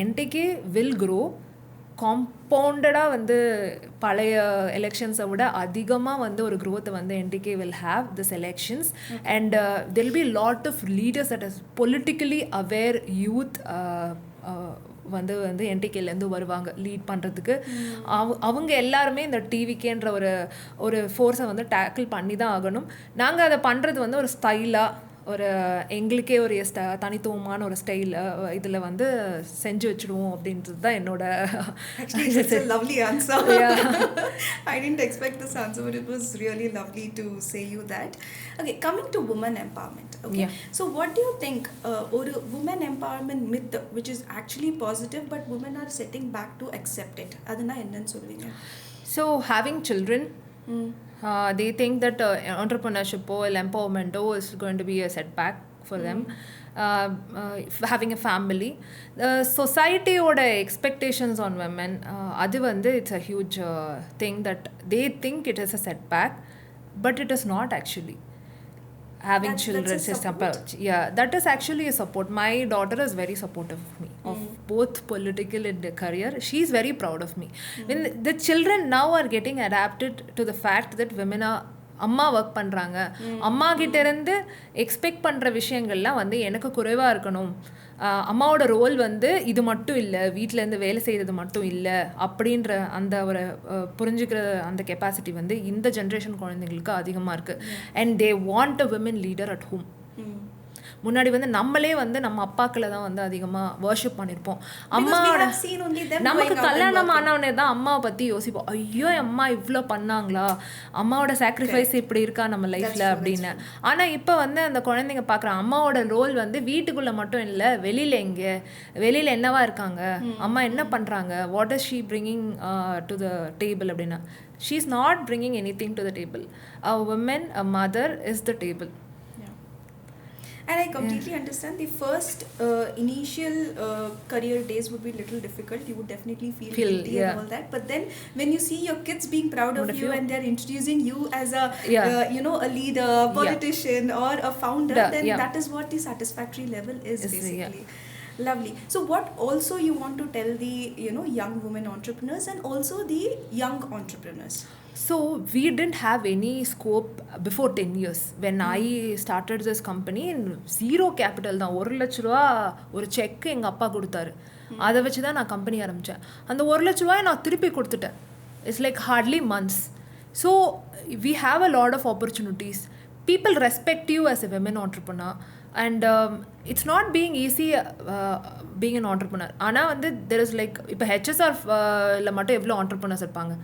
NTK will grow காம்பவுண்டடாக வந்து பழைய எலெக்ஷன்ஸை விட அதிகமாக வந்து ஒரு growth வந்து NTK will have this elections, and there will be a lot of leaders that is politically aware youth வந்து NTKலேருந்து வருவாங்க லீட் பண்ணுறதுக்கு. அவங்க எல்லாருமே இந்த டிவிக்கேன்ற ஒரு ஃபோர்ஸை வந்து டேக்கிள் பண்ணி தான் ஆகணும். நாங்கள் அதை பண்ணுறது வந்து ஒரு ஸ்டைலாக, ஒரு எங்களுக்கே ஒரு தனித்துவமான ஒரு ஸ்டைல் இதில் வந்து செஞ்சு வச்சுடுவோம் அப்படின்றது தான் என்னோட. Actually, it's a lovely answer. Yeah. I didn't expect this answer, but it was really lovely to say you that. Okay, coming to women empowerment. Okay, Yeah. so what do you think ஒரு women empowerment myth which is actually positive but women are sitting back to accept it, அதுனா என்னன்னு சொல்லுவீங்க? So having children, they think that entrepreneurship or empowerment is going to be a setback for them. Having a family, society oda expectations on women, adu vandu it's a huge thing that they think it is a setback, but it is not actually. Having children is support. Yeah, that is actually a support. My daughter is very supportive of me, of both political and career. She is very proud of me. When the children now are getting adapted to the fact that women are அம்மா work பண்ணுறாங்க, அம்மா கிட்ட இருந்து expect பண்ணுற விஷயங்கள்லாம் வந்து எனக்கு குறைவாக இருக்கணும், அம்மாவோட ரோல் வந்து இது மட்டும் இல்லை, வீட்டிலேருந்து வேலை செய்கிறது மட்டும் இல்லை அப்படின்ற அந்த ஒரு புரிஞ்சுக்கிற அந்த கெப்பாசிட்டி வந்து இந்த ஜென்ரேஷன் குழந்தைங்களுக்கு அதிகமாக இருக்குது. And they want a women leader at home. முன்னாடி வந்து நம்மளே வந்து நம்ம அப்பாக்களை தான் வந்து அதிகமாக வர்ஷிப் பண்ணியிருப்போம். அம்மாவோட நமக்கு கல்யாணம் ஆனவனே தான் அம்மாவை பற்றி யோசிப்போம், ஐயோ அம்மா இவ்வளோ பண்ணாங்களா, அம்மாவோட சாக்ரிஃபைஸ் இப்படி இருக்கா நம்ம லைஃப்பில் அப்படின்னு. ஆனால் இப்போ வந்து அந்த குழந்தைங்க பார்க்குற அம்மாவோட ரோல் வந்து வீட்டுக்குள்ளே மட்டும் இல்லை, வெளியில் என்னவா இருக்காங்க, அம்மா என்ன பண்ணுறாங்க, what is she bringing to the table அப்படின்னா. She is not bringing anything to the table. A woman, a mother is the table. And I completely understand. The first initial career days would be a little difficult. You would definitely feel guilty and all that. But then when you see your kids being proud of you and they're introducing you as a a leader, politician or a founder, then that is what the satisfactory level is basically. Lovely. So what also you want to tell the young women entrepreneurs and also the young entrepreneurs? So we didn't have any scope before 10 years. When I started this company, zero capital தான், 1 லட்ச ரூபா ஒரு check எங்கள் அப்பா கொடுத்தாரு. அதை வச்சு தான் நான் கம்பெனி ஆரம்பித்தேன். அந்த 1 லட்ச ரூபாயை நான் திருப்பி கொடுத்துட்டேன். It's like hardly months. So we have a lot of opportunities. People respect you as a women entrepreneur, and it's not being easy being an entrepreneur. ஆனால் வந்து there is like இப்போ ஹெச்எஸ்ஆர் மட்டும் எவ்வளோ entrepreneurs இருப்பாங்க.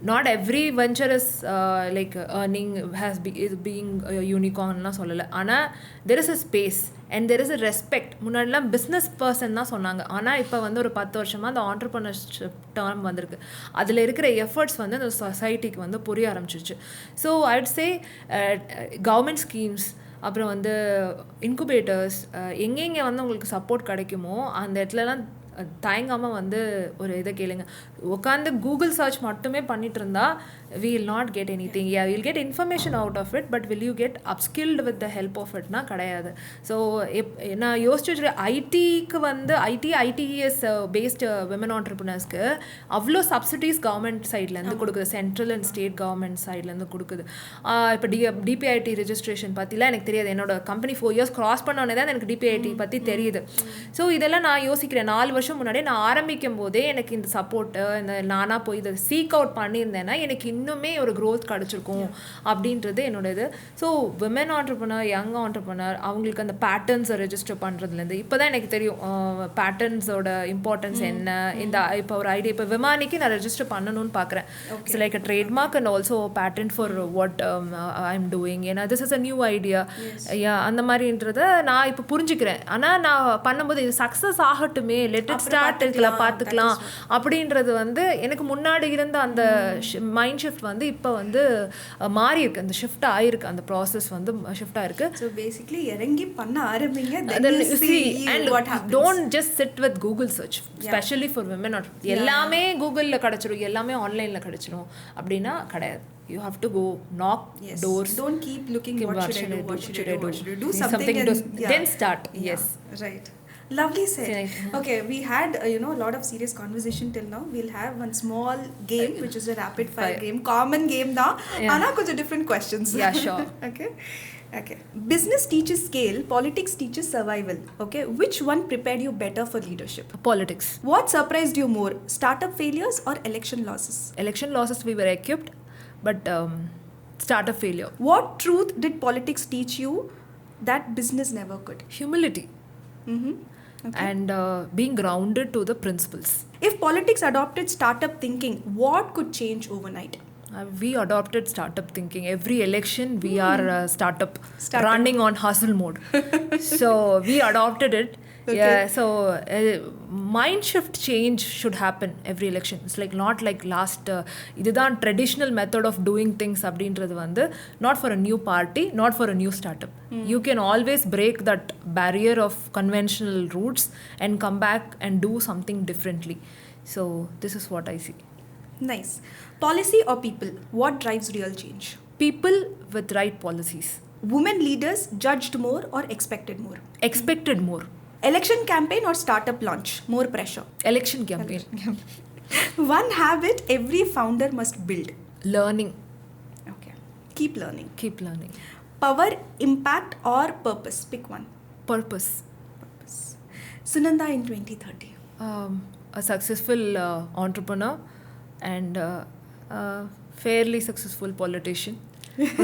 Not every venture is like earning is being unicorn லாம் சொல்லலை. ஆனால் there is a space and there is a respect. முன்னாடிலாம் பிஸ்னஸ் பர்சன் தான் சொன்னாங்க. ஆனால் இப்போ வந்து ஒரு 10 வருஷமாக அந்த ஆண்டர்ப்ரனர்ஷிப் டேர்ம் வந்திருக்கு. அதில் இருக்கிற எஃபர்ட்ஸ் வந்து அந்த சொசைட்டிக்கு வந்து புரிய ஆரம்பிச்சிருச்சு. So I would say government schemes, அப்புறம் வந்து இன்குபேட்டர்ஸ், எங்கெங்கே வந்து உங்களுக்கு சப்போர்ட் கிடைக்குமோ அந்த இடத்துலலாம் தயங்காமல் வந்து ஒரு இதை கேளுங்க. உட்காந்து கூகுள் சர்ச் மட்டுமே பண்ணிட்டு இருந்தா we will not get anything. Yeah, you'll get information out of it, but will you get upskilled with the help of it? கிடையாது. ஸோ நான் யோசிச்சு வச்சுருக்கேன், ஐடிக்கு வந்து ஐடிஎஸ் பேஸ்டு விமன் ஆண்டர்ப்ரனர்ஸ்க்கு அவ்வளோ சப்சிடிஸ் கவர்மெண்ட் சைட்லேருந்து கொடுக்குது, சென்ட்ரல் அண்ட் ஸ்டேட் கவர்மெண்ட் சைட்லேருந்து கொடுக்குது. இப்போ டிபிஐடி ரெஜிஸ்ட்ரேஷன் பற்றிலாம் எனக்கு தெரியாது. என்னோட கம்பெனி 4 years கிராஸ் பண்ணோன்னே தான் எனக்கு டிபிஐடி பற்றி தெரியுது. ஸோ இதெல்லாம் நான் யோசிக்கிறேன், 4 வருஷம் முன்னாடியே நான் ஆரம்பிக்கும் போதே எனக்கு இந்த சப்போர்ட்டு, இந்த நானாக போய் இதை சீக் அவுட் பண்ணியிருந்தேன்னா எனக்கு இன்னுமே ஒரு க்ரோத் கிடச்சிருக்கும் அப்படின்றது என்னோட இது. So women entrepreneur, young entrepreneur, அவங்களுக்கு அந்த பேட்டர்ன்ஸை ரெஜிஸ்டர் பண்ணுறதுலேருந்து இப்போ தான் எனக்கு தெரியும் பேட்டர்ன்ஸோட இம்பார்ட்டன்ஸ் என்ன. இந்த இப்போ ஒரு ஐடியா, இப்போ விமானிக்கு நான் ரெஜிஸ்டர் பண்ணணும்னு பார்க்குறேன். It's like a trademark and also pattern for what I am doing. ஏன்னா this is a new idea, அந்த மாதிரின்றத நான் இப்போ புரிஞ்சுக்கிறேன். ஆனால் நான் பண்ணும்போது இது சக்ஸஸ் ஆகட்டுமே, லெட் இட் ஸ்டார்ட், இருக்கலாம் பார்த்துக்கலாம் அப்படின்றது வந்து எனக்கு முன்னாடி இருந்த அந்த மைண்ட் ஷிஃப்ட் வந்து இப்போ வந்து மாறி இருக்கு. அந்த ஷிஃப்ட் ஆயிருக்கு, அந்த ப்ராசஸ் வந்து ஷிஃப்ட் ஆயிருக்கு. ஸோ பேசிக்லி இறங்கி பண்ண ஆரம்பிங்க. Don't just sit with Google search, specially for women. எல்லாமே கூகுளில் கிடச்சிரும், எல்லாமே ஆன்லைனில் கிடச்சிரும் அப்படின்னா கிடையாது. You have to go knock doors. Don't keep looking what should I do. Do something and then start. Yes. Right. Lovely said. Okay, we had a lot of serious conversation till now. We'll have one small game which is a rapid fire game. Common game da. Ana kuch different questions. Yeah, sure. Okay. Business teaches scale, politics teaches survival. Okay, which one prepared you better for leadership? Politics. What surprised you more, startup failures or election losses? Election losses we were equipped, but startup failure. What truth did politics teach you that business never could? Humility. Okay. And being grounded to the principles. If politics adopted startup thinking, what could change overnight? We adopted startup thinking. Every election we are startup running on hustle mode. So we adopted it. Okay. Yeah, so mind shift change should happen every election. It's like not like last இதுதான் traditional method of doing things அப்படின்றது வந்து not for a new party, not for a new startup. You can always break that barrier of conventional routes and come back and do something differently. So this is what I see. Nice. Policy or people? What drives real change? People with right policies. Women leaders judged more or expected more? Expected more. Election campaign or startup launch? More pressure? Election campaign. One habit every founder must build? Learning. Okay. Keep learning. Keep learning. Power, impact or purpose? Pick one. Purpose. Sunandha in 2030. A successful entrepreneur and fairly successful politician.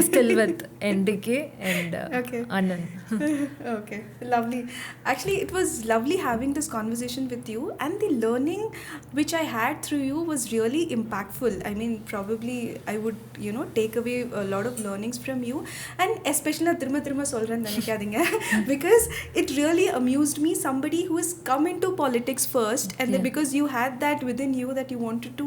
Still with NDK and Anand. Okay, lovely. Actually, it was lovely having this conversation with you, and the learning which I had through you was really impactful. I mean, probably I would, take away a lot of learnings from you, and especially thiruma solran nanikadinga because it really amused me, somebody who has come into politics first, and then because you had that within you that you wanted to,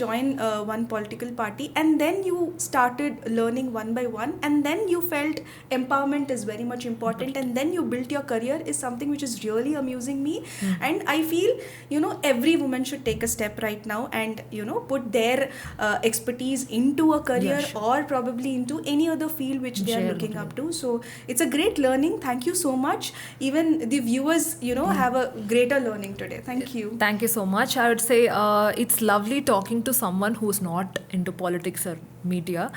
join one political party, and then you started learning one by one, and then you felt empowerment is very much important, and then you built your career is something which is really amusing me. And I feel every woman should take a step right now and put their expertise into a career or probably into any other field which they are looking up to. So it's a great learning. Thank you so much. Even the viewers have a greater learning today. Thank you. Thank you so much. I would say it's lovely talking to someone who's not into politics or media.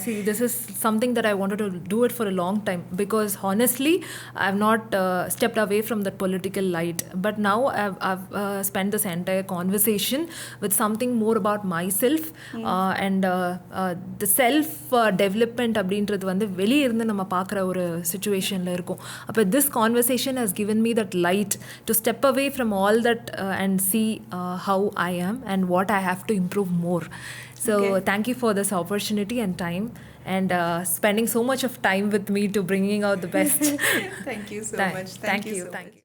See, this is something that I wanted to do it for a long time, because honestly, I've not stepped away from that political light. But now I've spent this entire conversation with something more about myself, and the self development அப்படின்றது வந்து வெளியே இருந்து நம்ம பார்க்குற ஒரு சுச்சுவேஷனில் இருக்கும். அப்போ this conversation has given me that light to step away from all that and see how I am and what I have to improve more. So thank you for this opportunity and time, and spending so much of time with me to bringing out the best. Thank you so much. Thank you.